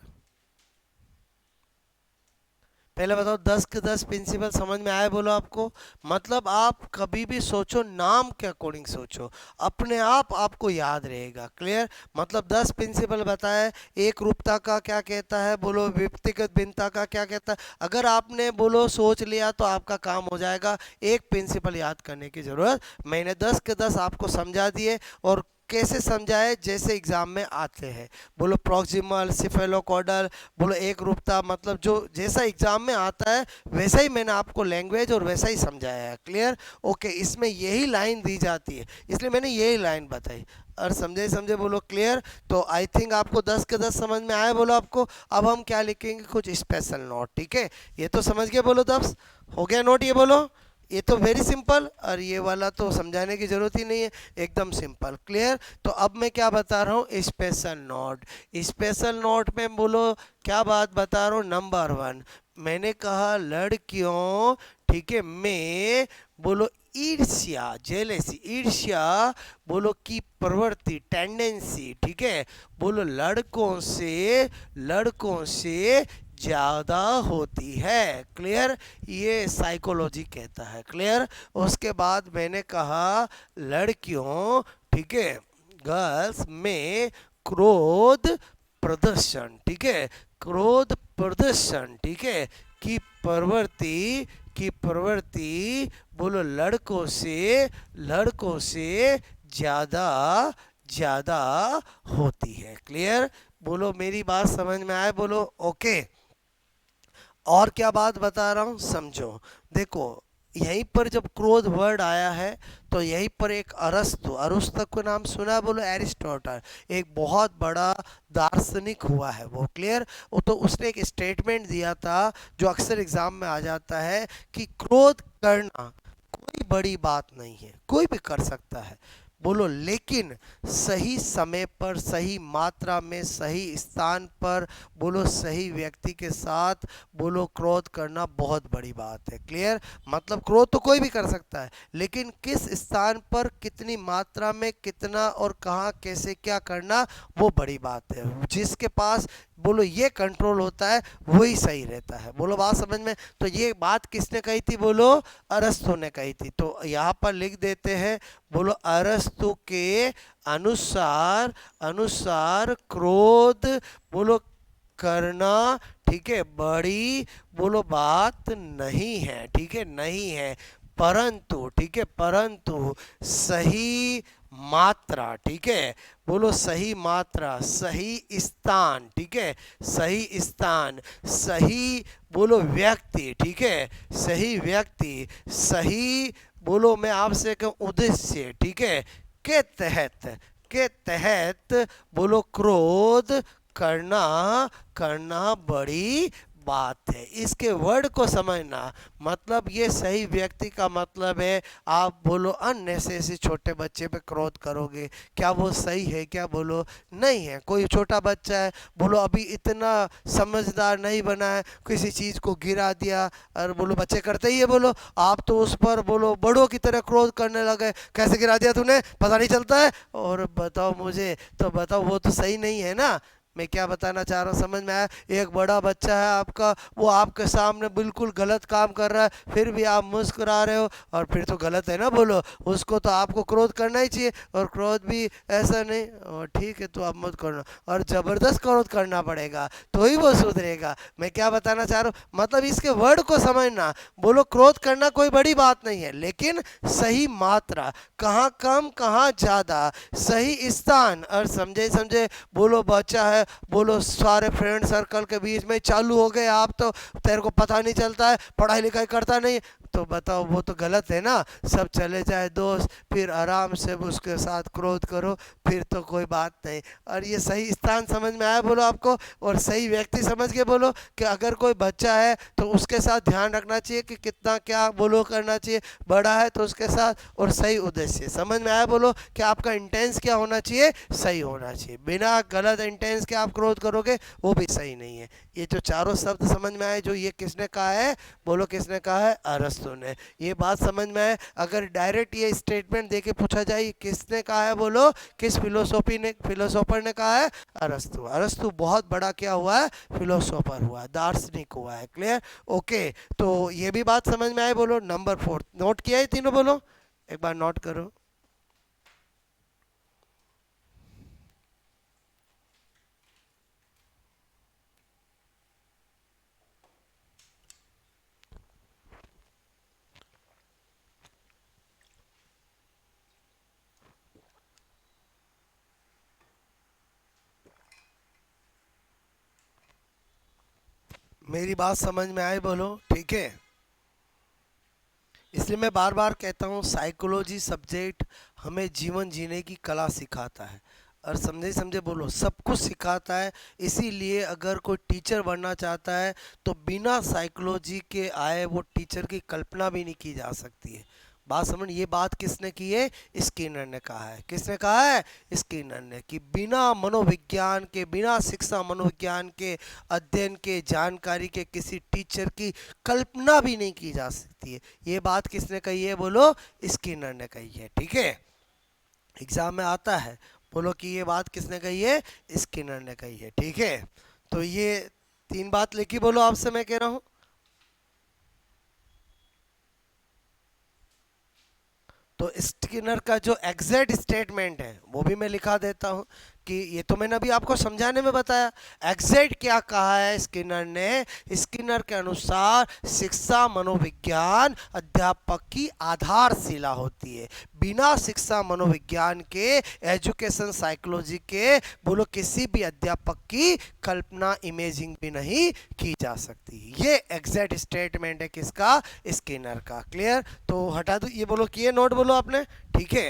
पहले बताओ 10 के 10 प्रिंसिपल समझ में आए, बोलो आपको। मतलब आप कभी भी सोचो नाम के अकॉर्डिंग सोचो, अपने आप आपको याद रहेगा। क्लियर, मतलब 10 प्रिंसिपल बताए, एक रूपता का क्या कहता है, बोलो व्यक्तिगत भिन्नता का क्या कहता है। अगर आपने बोलो सोच लिया तो आपका काम हो जाएगा, एक प्रिंसिपल याद करने की ज़रूरत। मैंने 10 के 10 आपको समझा दिए, और कैसे समझाए, जैसे एग्जाम में आते हैं। बोलो प्रॉक्सिमल, सिफेलोकॉडल, बोलो एक रूपता, मतलब जो जैसा एग्जाम में आता है वैसा ही मैंने आपको लैंग्वेज और वैसा ही समझाया है। क्लियर? ओके, इसमें यही लाइन दी जाती है, इसलिए मैंने यही लाइन बताई। और समझे समझे बोलो क्लियर? तो आई थिंक आपको 10 के 10 समझ में आए बोलो आपको। अब हम क्या लिखेंगे, कुछ स्पेशल नोट। ठीक है, ये तो समझ गए बोलो, 10 हो गया नोट ये बोलो। ये तो वेरी सिंपल, और ये वाला तो समझाने की जरूरत ही नहीं है, एकदम सिंपल। क्लियर? तो अब मैं क्या बता रहा हूँ, स्पेशल नोट। स्पेशल नोट में बोलो क्या बात बता रहा हूँ, नंबर 1 मैंने कहा लड़कियों, ठीक है, मैं बोलो ईर्ष्या, जेलेसी, ईर्ष्या बोलो की प्रवृत्ति, टेंडेंसी, ठीक है, बोलो लड़कों से ज़्यादा होती है। क्लियर? ये साइकोलॉजी कहता है। क्लियर? उसके बाद मैंने कहा लड़कियों, ठीक है, गर्ल्स में क्रोध प्रदर्शन, ठीक है, क्रोध प्रदर्शन, ठीक है, की प्रवृत्ति बोलो लड़कों से ज़्यादा ज़्यादा होती है। क्लियर? बोलो मेरी बात समझ में आए बोलो? ओके। और क्या बात बता रहा हूँ, समझो। देखो यहीं पर जब क्रोध वर्ड आया है तो यहीं पर एक अरस्तु, अरुस्तक को नाम सुना है बोलो, एरिस्टोटल, एक बहुत बड़ा दार्शनिक हुआ है वो। क्लियर? वो तो उसने एक स्टेटमेंट दिया था जो अक्सर एग्जाम में आ जाता है कि क्रोध करना कोई बड़ी बात नहीं है, कोई भी कर सकता है बोलो, लेकिन सही समय पर, सही मात्रा में, सही स्थान पर बोलो, सही व्यक्ति के साथ बोलो क्रोध करना बहुत बड़ी बात है। क्लियर? मतलब क्रोध तो कोई भी कर सकता है, लेकिन किस स्थान पर, कितनी मात्रा में, कितना और कहाँ कैसे क्या करना, वो बड़ी बात है। जिसके पास बोलो ये कंट्रोल होता है वही सही रहता है। बोलो बात समझ में? तो ये बात किसने कही थी बोलो, अरस्तु ने कही थी। तो यहाँ पर लिख देते हैं बोलो अरस्तु के अनुसार, अनुसार क्रोध बोलो करना, ठीक है, बड़ी बोलो बात नहीं है, ठीक है, नहीं है, परंतु, ठीक है, परंतु सही मात्रा, ठीक है, बोलो सही मात्रा, सही स्थान, ठीक है, सही स्थान, सही बोलो व्यक्ति, ठीक है, सही व्यक्ति, सही बोलो मैं आपसे कहूँ उद्देश्य, ठीक है, के तहत बोलो क्रोध करना, करना बड़ी बात है। इसके वर्ड को समझना, मतलब ये सही व्यक्ति का मतलब है आप बोलो अननेसेसरी छोटे बच्चे पे क्रोध करोगे, क्या वो सही है क्या बोलो? नहीं है। कोई छोटा बच्चा है बोलो अभी इतना समझदार नहीं बना है, किसी चीज़ को गिरा दिया, और बोलो बच्चे करते ही है बोलो, आप तो उस पर बोलो बड़ों की तरह क्रोध करने लगे, कैसे गिरा दिया तूने, पता नहीं चलता है, और बताओ मुझे, तो बताओ वो तो सही नहीं है ना। मैं क्या बताना चाह रहा हूँ, समझ में आया? एक बड़ा बच्चा है आपका, वो आपके सामने बिल्कुल गलत काम कर रहा है, फिर भी आप मुस्कुरा रहे हो, और फिर तो गलत है ना बोलो। उसको तो आपको क्रोध करना ही चाहिए, और क्रोध भी ऐसा नहीं, और ठीक है तो आप मत करना, और ज़बरदस्त क्रोध करना पड़ेगा तो ही वो सुधरेगा। मैं क्या बताना चाह रहा हूँ, मतलब इसके वर्ड को समझना। बोलो क्रोध करना कोई बड़ी बात नहीं है, लेकिन सही मात्रा, कहाँ कम कहाँ ज़्यादा, सही स्थान, और समझे समझे बोलो बच्चा है बोलो सारे फ्रेंड सर्कल के बीच में चालू हो गए आप, तो तेरे को पता नहीं चलता है, पढ़ाई लिखाई करता नहीं, तो बताओ वो तो गलत है ना। सब चले जाए दोस्त, फिर आराम से उसके साथ क्रोध करो, फिर तो कोई बात नहीं। और ये सही स्थान समझ में आया बोलो आपको, और सही व्यक्ति समझ के बोलो कि अगर कोई बच्चा है तो उसके साथ ध्यान रखना चाहिए कि कितना क्या बोलो करना चाहिए, बड़ा है तो उसके साथ, और सही उद्देश्य समझ में आया बोलो कि आपका इंटेंस क्या होना चाहिए, सही होना चाहिए। बिना गलत इंटेंस के आप क्रोध करोगे वो भी सही नहीं है। ये जो चारों शब्द समझ में आए, जो ये किसने कहा है बोलो, किसने कहा है, अरस्तु ने। ये बात समझ में आए? अगर डायरेक्ट ये स्टेटमेंट देके पूछा जाए किसने कहा है बोलो, किस फिलोसोफर ने कहा है, अरस्तु। अरस्तु बहुत बड़ा क्या हुआ है, फिलोसोफर हुआ है, दार्शनिक हुआ है। क्लियर? ओके, तो ये भी बात समझ में आए बोलो। नंबर 4 नोट किया है तीनों बोलो, एक बार नोट करो। मेरी बात समझ में आई बोलो, ठीक है। इसलिए मैं बार बार कहता हूँ साइकोलॉजी सब्जेक्ट हमें जीवन जीने की कला सिखाता है, और समझे समझे बोलो सब कुछ सिखाता है। इसीलिए अगर कोई टीचर बनना चाहता है तो बिना साइकोलॉजी के आए वो टीचर की कल्पना भी नहीं की जा सकती है। बात समझ, ये बात किसने की है? स्किनर ने कहा है। किसने कहा है? स्किनर ने, कि बिना मनोविज्ञान के, बिना शिक्षा मनोविज्ञान के, अध्ययन के, जानकारी के किसी टीचर की कल्पना भी नहीं की जा सकती है। ये बात किसने कही है? बोलो, स्किनर ने कही है, ठीक है। एग्जाम में आता है, बोलो कि ये बात किसने कही है? स्किनर ने कही है, ठीक है। तो ये 3 बात लिखी, बोलो आपसे मैं कह रहा हूँ। तो स्किनर का जो एग्जैक्ट स्टेटमेंट है वो भी मैं लिखा देता हूँ, कि ये तो मैंने अभी आपको समझाने में बताया। एग्जैक्ट क्या कहा है स्किनर ने? स्किनर के अनुसार शिक्षा मनोविज्ञान अध्यापक की आधारशिला होती है। बिना शिक्षा मनोविज्ञान के, एजुकेशन साइकोलॉजी के, बोलो किसी भी अध्यापक की कल्पना, इमेजिंग भी नहीं की जा सकती। ये एग्जैक्ट स्टेटमेंट है किसका? स्किनर का। क्लियर? तो हटा दो ये, बोलो कि ये नोट बोलो आपने, ठीक है।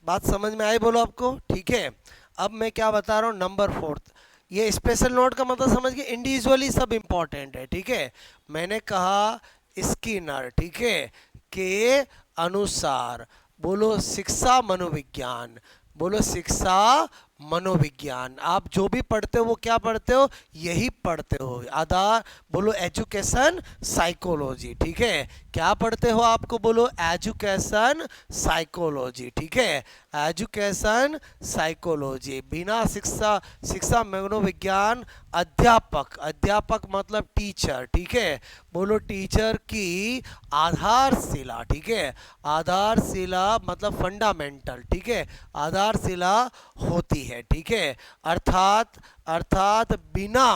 बात समझ में आई बोलो आपको, ठीक है। अब मैं क्या बता रहा हूँ, नंबर 4, ये स्पेशल नोट का मतलब समझ के, इंडिविजुअली सब इंपॉर्टेंट है, ठीक है। मैंने कहा स्किनर, ठीक है, के अनुसार, बोलो शिक्षा मनोविज्ञान, बोलो शिक्षा मनोविज्ञान। आप जो भी पढ़ते हो वो क्या पढ़ते हो? यही पढ़ते हो, आधार, बोलो एजुकेशन साइकोलॉजी, ठीक है। क्या पढ़ते हो आपको? बोलो एजुकेशन साइकोलॉजी, ठीक है। Education psychology. बिना शिक्षा, शिक्षा मनोविज्ञान अध्यापक, अध्यापक मतलब टीचर, ठीक है। बोलो टीचर की आधारशिला, ठीक है। आधारशिला मतलब फंडामेंटल, ठीक है। आधारशिला होती है, ठीक है। अर्थात, अर्थात बिना,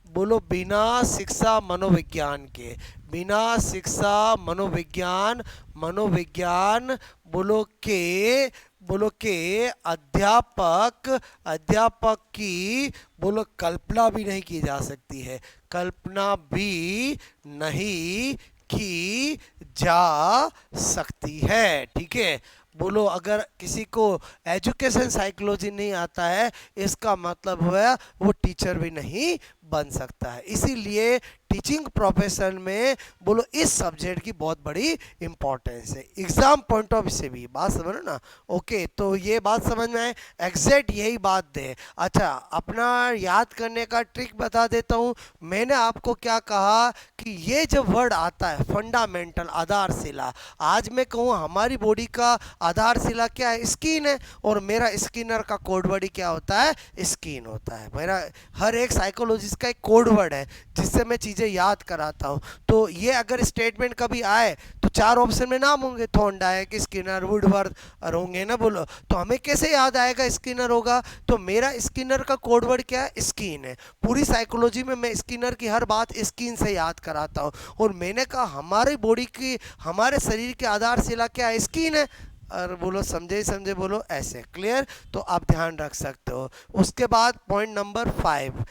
बोलो बिना शिक्षा मनोविज्ञान के, बिना शिक्षा मनोविज्ञान, मनोविज्ञान, बोलो के, बोलो के अध्यापक, अध्यापक की, बोलो कल्पना भी नहीं की जा सकती है, कल्पना भी नहीं की जा सकती है, ठीक है। बोलो अगर किसी को एजुकेशन साइकोलॉजी नहीं आता है, इसका मतलब हुआ वो टीचर भी नहीं बन सकता है। इसीलिए टीचिंग प्रोफेशन में, बोलो इस सब्जेक्ट की बहुत बड़ी इंपॉर्टेंस है, एग्जाम पॉइंट ऑफ से भी। बात समझ ना? ओके, तो ये बात समझ में आए, एग्जैक्ट यही बात दे। अच्छा, अपना याद करने का ट्रिक बता देता हूँ। मैंने आपको क्या कहा कि ये जब वर्ड आता है फंडामेंटल, आधारशिला, आज मैं कहूँ हमारी बॉडी का आधारशिला क्या है? स्किन है, और मेरा स्किनर का कोड वर्ड क्या होता है? स्किन होता है। मेरा हर एक साइकोलॉजिस्ट का एक कोड वर्ड है जिससे मैं चीज़ें याद कराता हूँ। तो ये अगर स्टेटमेंट कभी आए तो 4 ऑप्शन में नाम होंगे, थॉर्नडाइक, स्किनर, वुडवर्थ और होंगे ना, बोलो। तो हमें कैसे याद आएगा स्किनर होगा? तो मेरा स्किनर का कोड वर्ड क्या है? स्किन है। पूरी साइकोलॉजी में मैं स्किनर की हर बात स्किन से याद कराता हूँ। और मैंने कहा हमारी बॉडी की, हमारे शरीर की आधारशिला क्या है? स्किन है। और बोलो समझे समझे, बोलो ऐसे। क्लियर? तो आप ध्यान रख सकते हो। उसके बाद पॉइंट नंबर 5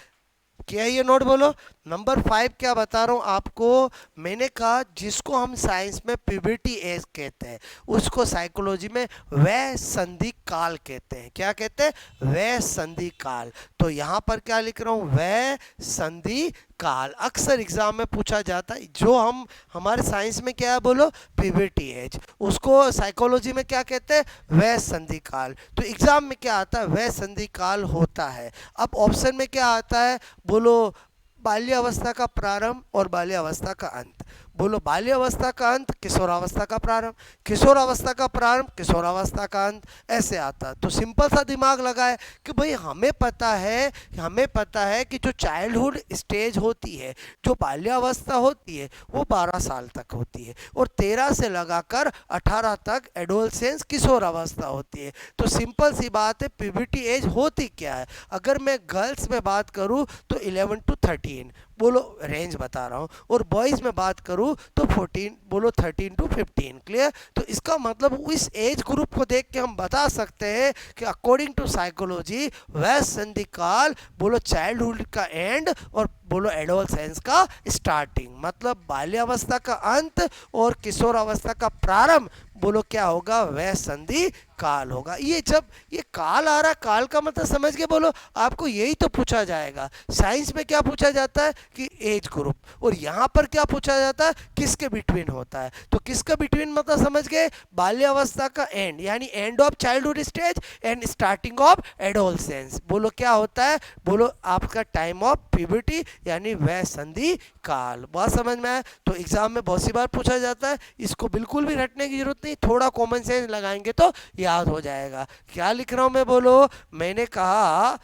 क्या है? ये नोट बोलो। नंबर 5 क्या बता रहा हूँ आपको, मैंने कहा जिसको हम साइंस में प्यूबर्टी एज कहते हैं, उसको साइकोलॉजी में वह संधि काल कहते हैं। क्या कहते हैं? वह संधि काल। तो यहाँ पर क्या लिख रहा हूँ? वह संधि काल। अक्सर एग्जाम में पूछा जाता है, जो हम, हमारे साइंस में क्या है? बोलो प्यूबर्टी एज, उसको साइकोलॉजी में क्या कहते हैं? वह संधि काल। तो एग्जाम में क्या आता है? वह संधि काल होता है। अब ऑप्शन में क्या आता है? बोलो बाल्यावस्था का प्रारंभ और बाल्यावस्था का अंत। बोलो बाल्यावस्था का अंत, किशोरावस्था का प्रारंभ, किशोरावस्था का प्रारंभ, किशोरावस्था का अंत, ऐसे आता। तो सिंपल सा दिमाग लगाए कि भाई हमें पता है, हमें पता है कि जो चाइल्डहुड स्टेज होती है, जो बाल्यावस्था होती है, वो 12 साल तक होती है, और 13 से लगाकर 18 तक एडोलसेंस, किशोरावस्था होती है। तो सिंपल सी बात है, प्यूबर्टी एज होती क्या है? अगर मैं गर्ल्स में बात करूं तो 11 to 13, बोलो रेंज बता रहा हूँ, और बॉयज़ में बात करूँ तो 14 बोलो 13 टू 15। क्लियर? तो इसका मतलब इस एज ग्रुप को देख के हम बता सकते हैं कि अकॉर्डिंग टू साइकोलॉजी वह संधि काल बोलो चाइल्डहुड का एंड और बोलो एडोलसेंस का स्टार्टिंग, मतलब बाल्यावस्था का अंत और किशोरावस्था का प्रारंभ बोलो क्या होगा, वह संधि काल होगा। ये जब ये काल आ रहा, काल का मतलब समझ के बोलो, आपको यही तो पूछा जाएगा। साइंस में क्या पूछा जाता है कि एज ग्रुप, और यहाँ पर क्या पूछा जाता है, किसके बिटवीन होता है। तो किसका बिटवीन मतलब समझ गए, बाल्यावस्था का एंड यानी end of childhood stage and starting of adolescence बोलो क्या होता है, बोलो आपका टाइम ऑफ प्यूबर्टी यानी वह संधि काल। बात समझ में आया? तो एग्जाम में बहुत सी बार पूछा जाता है, इसको बिल्कुल भी रटने की जरूरत नहीं, थोड़ा कॉमन सेंस लगाएंगे तो याद हो जाएगा। क्या लिख रहा हूं मैं, बोलो मैंने कहा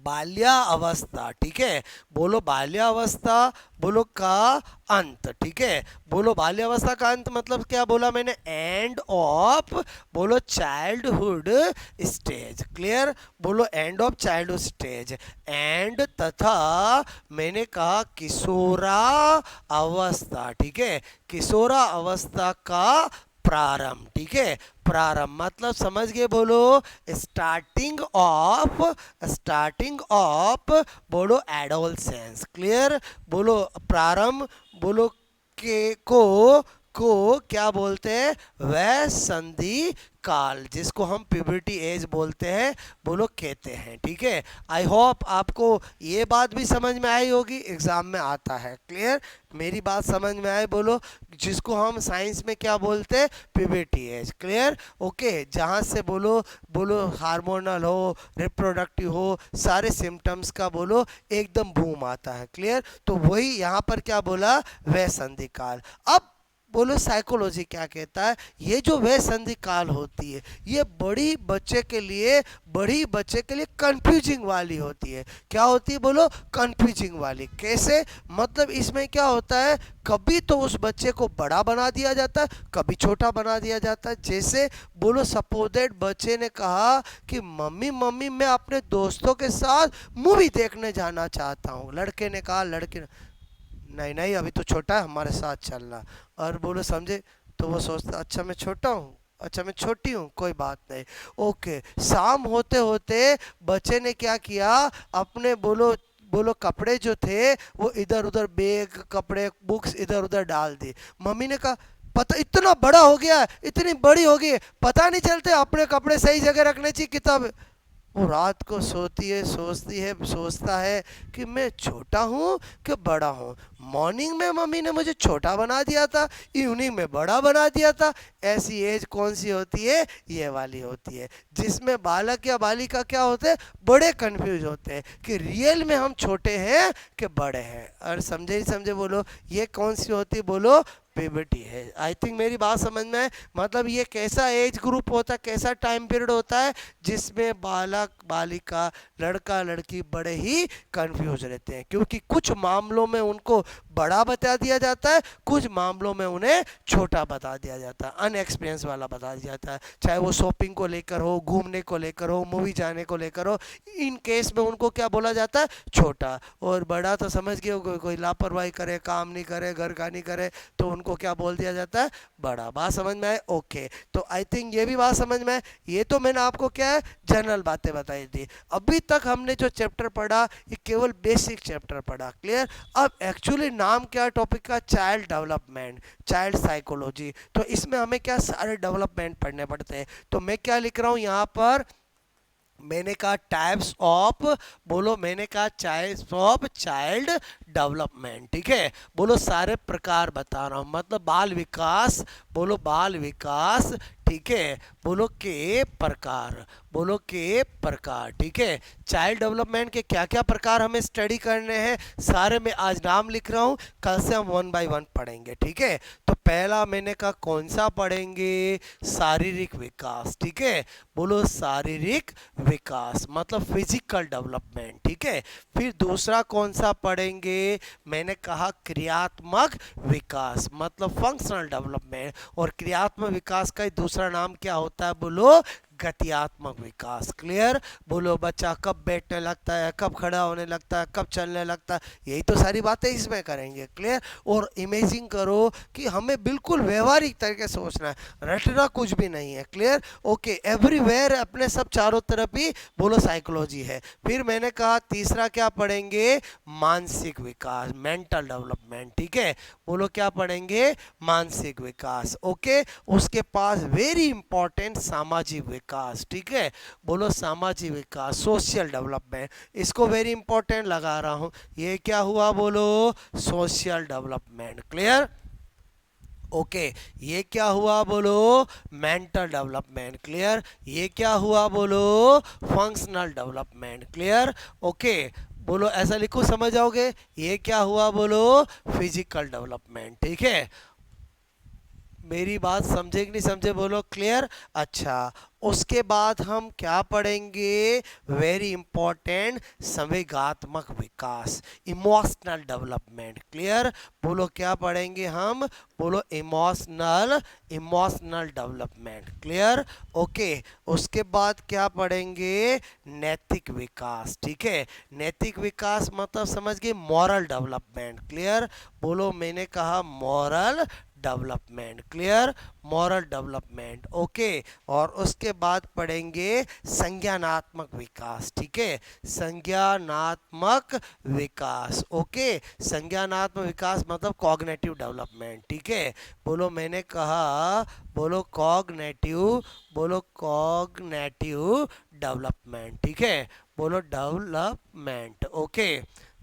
बाल्यावस्था, ठीक है, बोलो बाल्यावस्था बोलो का अंत, ठीक है, बोलो बाल्यावस्था का अंत मतलब क्या बोला मैंने, एंड ऑफ बोलो चाइल्डहुड स्टेज। क्लियर? बोलो end of childhood stage, and तथा मैंने कहा किशोरा अवस्था, ठीक है, किशोरा अवस्था का प्रारंभ, ठीक है, प्रारंभ मतलब समझ गए, बोलो स्टार्टिंग ऑफ बोलो एडोलसेंस। क्लियर? बोलो प्रारंभ बोलो के को क्या बोलते हैं, वह संधि काल जिसको हम प्यूबर्टी एज बोलते हैं बोलो कहते हैं। ठीक है, आई होप आपको ये बात भी समझ में आई होगी, एग्जाम में आता है। क्लियर? मेरी बात समझ में आए बोलो, जिसको हम साइंस में क्या बोलते हैं, प्यूबर्टी एज। क्लियर? ओके, जहाँ से बोलो बोलो हार्मोनल हो, रिप्रोडक्टिव हो, सारे सिम्टम्स का बोलो एकदम बूम आता है। क्लियर? तो वही यहाँ पर क्या बोला, वह संधि काल। अब बोलो साइकोलॉजी क्या कहता है, ये जो वह संधि काल होती है ये बड़ी बच्चे के लिए कंफ्यूजिंग वाली होती है। क्या होती है बोलो, कंफ्यूजिंग वाली। कैसे? मतलब इसमें क्या होता है, कभी तो उस बच्चे को बड़ा बना दिया जाता है, कभी छोटा बना दिया जाता है। जैसे बोलो सपोज दैट बच्चे ने कहा कि मम्मी मम्मी मैं अपने दोस्तों के साथ मूवी देखने जाना चाहता हूँ। लड़के ने कहा, लड़के नहीं नहीं अभी तो छोटा है, हमारे साथ चलना। और बोलो समझे, तो वो सोचता अच्छा मैं छोटा हूँ, अच्छा मैं छोटी हूँ, कोई बात नहीं। ओके, शाम होते होते बच्चे ने क्या किया, अपने बोलो बोलो कपड़े जो थे वो इधर उधर, बैग कपड़े बुक्स इधर उधर डाल दी। मम्मी ने कहा पता इतना बड़ा हो गया, इतनी बड़ी हो गई, पता नहीं चलते अपने कपड़े सही जगह रखने चाहिए, किताब। वो रात को सोती है, सोचता है कि मैं छोटा हूँ कि बड़ा हूँ। मॉर्निंग में मम्मी ने मुझे छोटा बना दिया था, इवनिंग में बड़ा बना दिया था। ऐसी एज कौन सी होती है, ये वाली होती है, जिसमें बालक या बालिका क्या होते हैं, बड़े कंफ्यूज होते हैं कि रियल में हम छोटे हैं कि बड़े हैं। और समझे ही समझे बोलो, ये कौन सी होती है बोलो, प्यूबर्टी है। आई थिंक मेरी बात समझ में है। मतलब ये कैसा एज ग्रुप होता है, कैसा टाइम पीरियड होता है जिसमें बालक बालिका लड़का लड़की बड़े ही कंफ्यूज रहते हैं, क्योंकि कुछ मामलों में उनको बड़ा बता दिया जाता है, कुछ मामलों में उन्हें छोटा बता दिया जाता है, अनएक्सपीरियंस वाला बता दिया जाता है। चाहे वो शॉपिंग को लेकर हो, घूमने को लेकर हो, मूवी जाने को लेकर हो, इन केस में उनको क्या बोला जाता है, छोटा। और बड़ा तो समझ गए, कोई लापरवाही करे, काम नहीं करे, घर का नहीं करे, तो उनको क्या बोल दिया जाता है, बड़ा। बात समझ में आए? ओके, तो आई थिंक ये भी बात समझ में आए। ये तो मैंने आपको क्या है, जनरल बातें बताई थी। अभी तक हमने जो चैप्टर पढ़ा ये केवल बेसिक चैप्टर पढ़ा। क्लियर? अब एक्चुअली नाम क्या टॉपिक का, चाइल्ड डेवलपमेंट, चाइल्ड साइकोलॉजी। तो इसमें हमें क्या सारे डेवलपमेंट पढ़ने पड़ते हैं। तो मैं क्या लिख रहा हूँ यहाँ पर, मैंने कहा टाइप्स ऑफ बोलो, मैंने कहा टाइप्स ऑफ चाइल्ड डेवलपमेंट। ठीक है, बोलो सारे प्रकार बता रहा हूँ, मतलब बाल विकास, बोलो बाल विकास। ठीक है, बोलो के प्रकार, बोलो के प्रकार। ठीक है, चाइल्ड डेवलपमेंट के क्या क्या प्रकार हमें स्टडी करने हैं, सारे मैं आज नाम लिख रहा हूँ, कल से हम 1 बाय 1 पढ़ेंगे। ठीक है, तो पहला मैंने कहा कौन सा पढ़ेंगे, शारीरिक विकास। ठीक है, बोलो शारीरिक विकास मतलब फिजिकल डेवलपमेंट। ठीक है, फिर दूसरा कौन सा पढ़ेंगे, मैंने कहा क्रियात्मक विकास मतलब फंक्शनल डेवलपमेंट। और क्रियात्मक विकास का दूसरा नाम क्या होता है, बोलो गतियात्मक विकास। क्लियर? बोलो बच्चा कब बैठने लगता है, कब खड़ा होने लगता है, कब चलने लगता है, यही तो सारी बातें इसमें करेंगे। क्लियर? और इमेजिन करो कि हमें बिल्कुल व्यवहारिक तरीके से सोचना है, रटना कुछ भी नहीं है। क्लियर? ओके, एवरीवेयर अपने सब चारों तरफ ही बोलो साइकोलॉजी है। फिर मैंने कहा तीसरा क्या पढ़ेंगे, मानसिक विकास, मेंटल डेवलपमेंट। ठीक है, बोलो क्या पढ़ेंगे, मानसिक विकास। ओके, उसके पास वेरी इंपॉर्टेंट सामाजिक विकास। ठीक है, बोलो सामाजिक विकास, सोशल डेवलपमेंट, इसको वेरी इंपॉर्टेंट लगा रहा हूं। ये क्या हुआ, बोलो सोशल डेवलपमेंट। क्लियर? ओके, ये क्या हुआ, बोलो मेंटल डेवलपमेंट। क्लियर? ये क्या हुआ, बोलो फंक्शनल डेवलपमेंट। क्लियर? ओके, बोलो ऐसा लिखो, समझ जाओगे। ये क्या हुआ, बोलो फिजिकल डेवलपमेंट। ठीक है, मेरी बात समझे कि नहीं समझे, बोलो क्लियर? अच्छा, उसके बाद हम क्या पढ़ेंगे, वेरी इंपॉर्टेंट संवेगात्मक विकास, इमोशनल डेवलपमेंट। क्लियर? बोलो क्या पढ़ेंगे हम, बोलो इमोशनल डेवलपमेंट। क्लियर? ओके, उसके बाद क्या पढ़ेंगे, नैतिक विकास। ठीक है, नैतिक विकास मतलब समझ गए, मॉरल डेवलपमेंट। क्लियर? बोलो मैंने कहा moral development. Clear? Moral development. Okay, और उसके बाद पढ़ेंगे संज्ञानात्मक विकास। ठीक है, संज्ञानात्मक विकास। ओके, संज्ञानात्मक विकास मतलब कॉग्निटिव डेवलपमेंट। ठीक है, बोलो मैंने कहा, बोलो कॉग्निटिव, बोलो कॉग्निटिव डेवलपमेंट। ठीक है, बोलो डेवलपमेंट। ओके,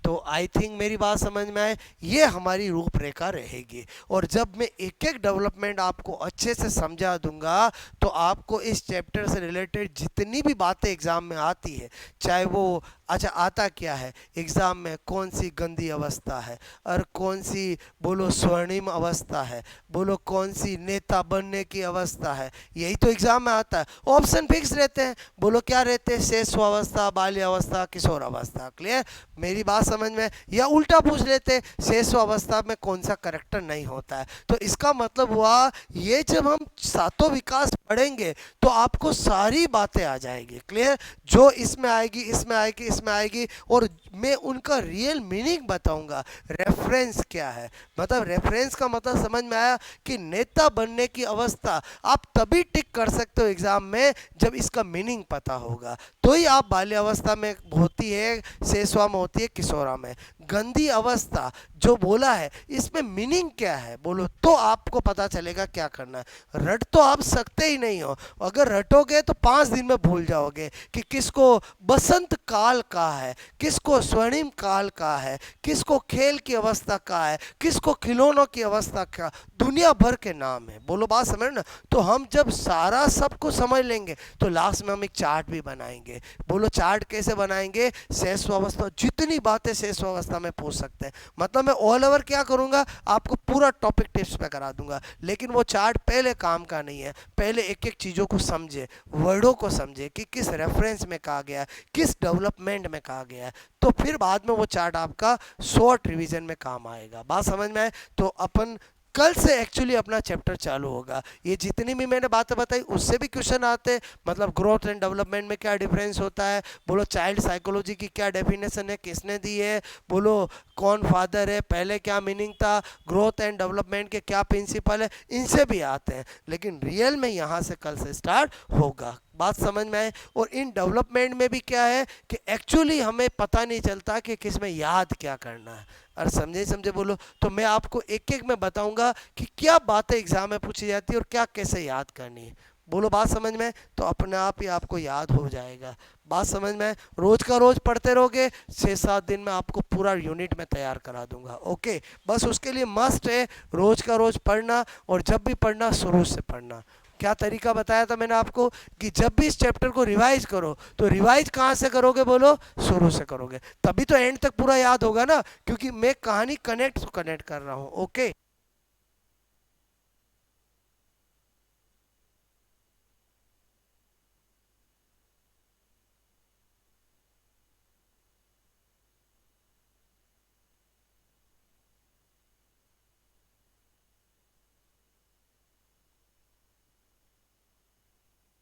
तो आई थिंक मेरी बात समझ में आए, ये हमारी रूपरेखा रहेगी। और जब मैं एक एक डेवलपमेंट आपको अच्छे से समझा दूंगा तो आपको इस चैप्टर से रिलेटेड जितनी भी बातें एग्जाम में आती है, चाहे वो अच्छा आता क्या है एग्जाम में, कौन सी गंदी अवस्था है और कौन सी बोलो स्वर्णिम अवस्था है, बोलो कौन सी नेता बनने की अवस्था है, यही तो एग्जाम में आता है। ऑप्शन फिक्स रहते हैं, बोलो क्या रहते हैं, शैशवावस्था, बाल्यावस्था, किशोर अवस्था। क्लियर? मेरी बात समझ में? या उल्टा पूछ लेते हैं, शैशवावस्था में कौन सा करेक्टर नहीं होता है। तो इसका मतलब हुआ ये जब हम सातों विकास पढ़ेंगे तो आपको सारी बातें आ जाएगी। क्लियर? जो इसमें आएगी, इसमें आएगी, इसमें आएगी, और मैं उनका रियल मीनिंग बताऊंगा। रेफरेंस क्या है, मतलब रेफरेंस का मतलब समझ में आया कि नेता बनने की अवस्था आप तभी टिक कर सकते हो एग्जाम में जब इसका मीनिंग पता होगा। तो ही आप बाल्यावस्था में होती है, शैशवा में होती है, किशोरा में। गंदी अवस्था जो बोला है इसमें मीनिंग क्या है, बोलो तो आपको पता चलेगा क्या करना है। रट तो आप सकते ही नहीं हो, अगर रटोगे तो 5 दिन में भूल जाओगे कि किसको बसंत काल का है, किसको स्वर्णिम काल का है, किसको खेल की अवस्था का है, किसको खिलौनों की अवस्था का, दुनिया भर के नाम है। बोलो बात समझ ना? तो हम जब सारा सबको समझ लेंगे तो लास्ट में हम एक चार्ट भी बनाएंगे। बोलो चार्ट कैसे बनाएंगे, शैशवावस्था, जितनी बातें शैशवावस्था में पूछ सकते हैं, मतलब मैं ऑल ओवर क्या करूंगा, आपको पूरा टॉपिक टिप्स पे करा दूंगा। लेकिन वो चार्ट पहले काम का नहीं है, पहले एक एक चीज़ों को समझे, वर्डों को समझे कि किस रेफरेंस में कहा गया है, किस डेवलपमेंट में कहा गया है, तो फिर बाद में वो चार्ट आपका शॉर्ट रिवीजन में काम आएगा। बात समझ में आए? तो अपन कल से एक्चुअली अपना चैप्टर चालू होगा। ये जितनी भी मैंने बातें बताई उससे भी क्वेश्चन आते हैं, मतलब ग्रोथ एंड डेवलपमेंट में क्या डिफरेंस होता है, बोलो चाइल्ड साइकोलॉजी की क्या डेफिनेशन है, किसने दी है, बोलो कौन फादर है, पहले क्या मीनिंग था, ग्रोथ एंड डेवलपमेंट के क्या प्रिंसिपल है, इनसे भी आते हैं। लेकिन रियल में यहाँ से कल से स्टार्ट होगा। बात समझ में आए? और इन डेवलपमेंट में भी क्या है कि एक्चुअली हमें पता नहीं चलता कि किस में याद क्या करना है। और समझे समझे बोलो, तो मैं आपको एक एक में बताऊंगा कि क्या बातें एग्जाम में पूछी जाती है और क्या कैसे याद करनी है। बोलो बात समझ में? तो अपने आप ही आपको याद हो जाएगा। बात समझ में? रोज का रोज पढ़ते रहोगे, 6-7 दिन में आपको पूरा यूनिट में तैयार करा दूंगा। ओके, बस उसके लिए मस्ट है रोज का रोज पढ़ना, और जब भी पढ़ना शुरू से पढ़ना। क्या तरीका बताया था मैंने आपको कि जब भी इस चैप्टर को रिवाइज करो तो रिवाइज कहाँ से करोगे, बोलो शुरू से करोगे, तभी तो एंड तक पूरा याद होगा ना, क्योंकि मैं कहानी कनेक्ट कर रहा हूँ। ओके।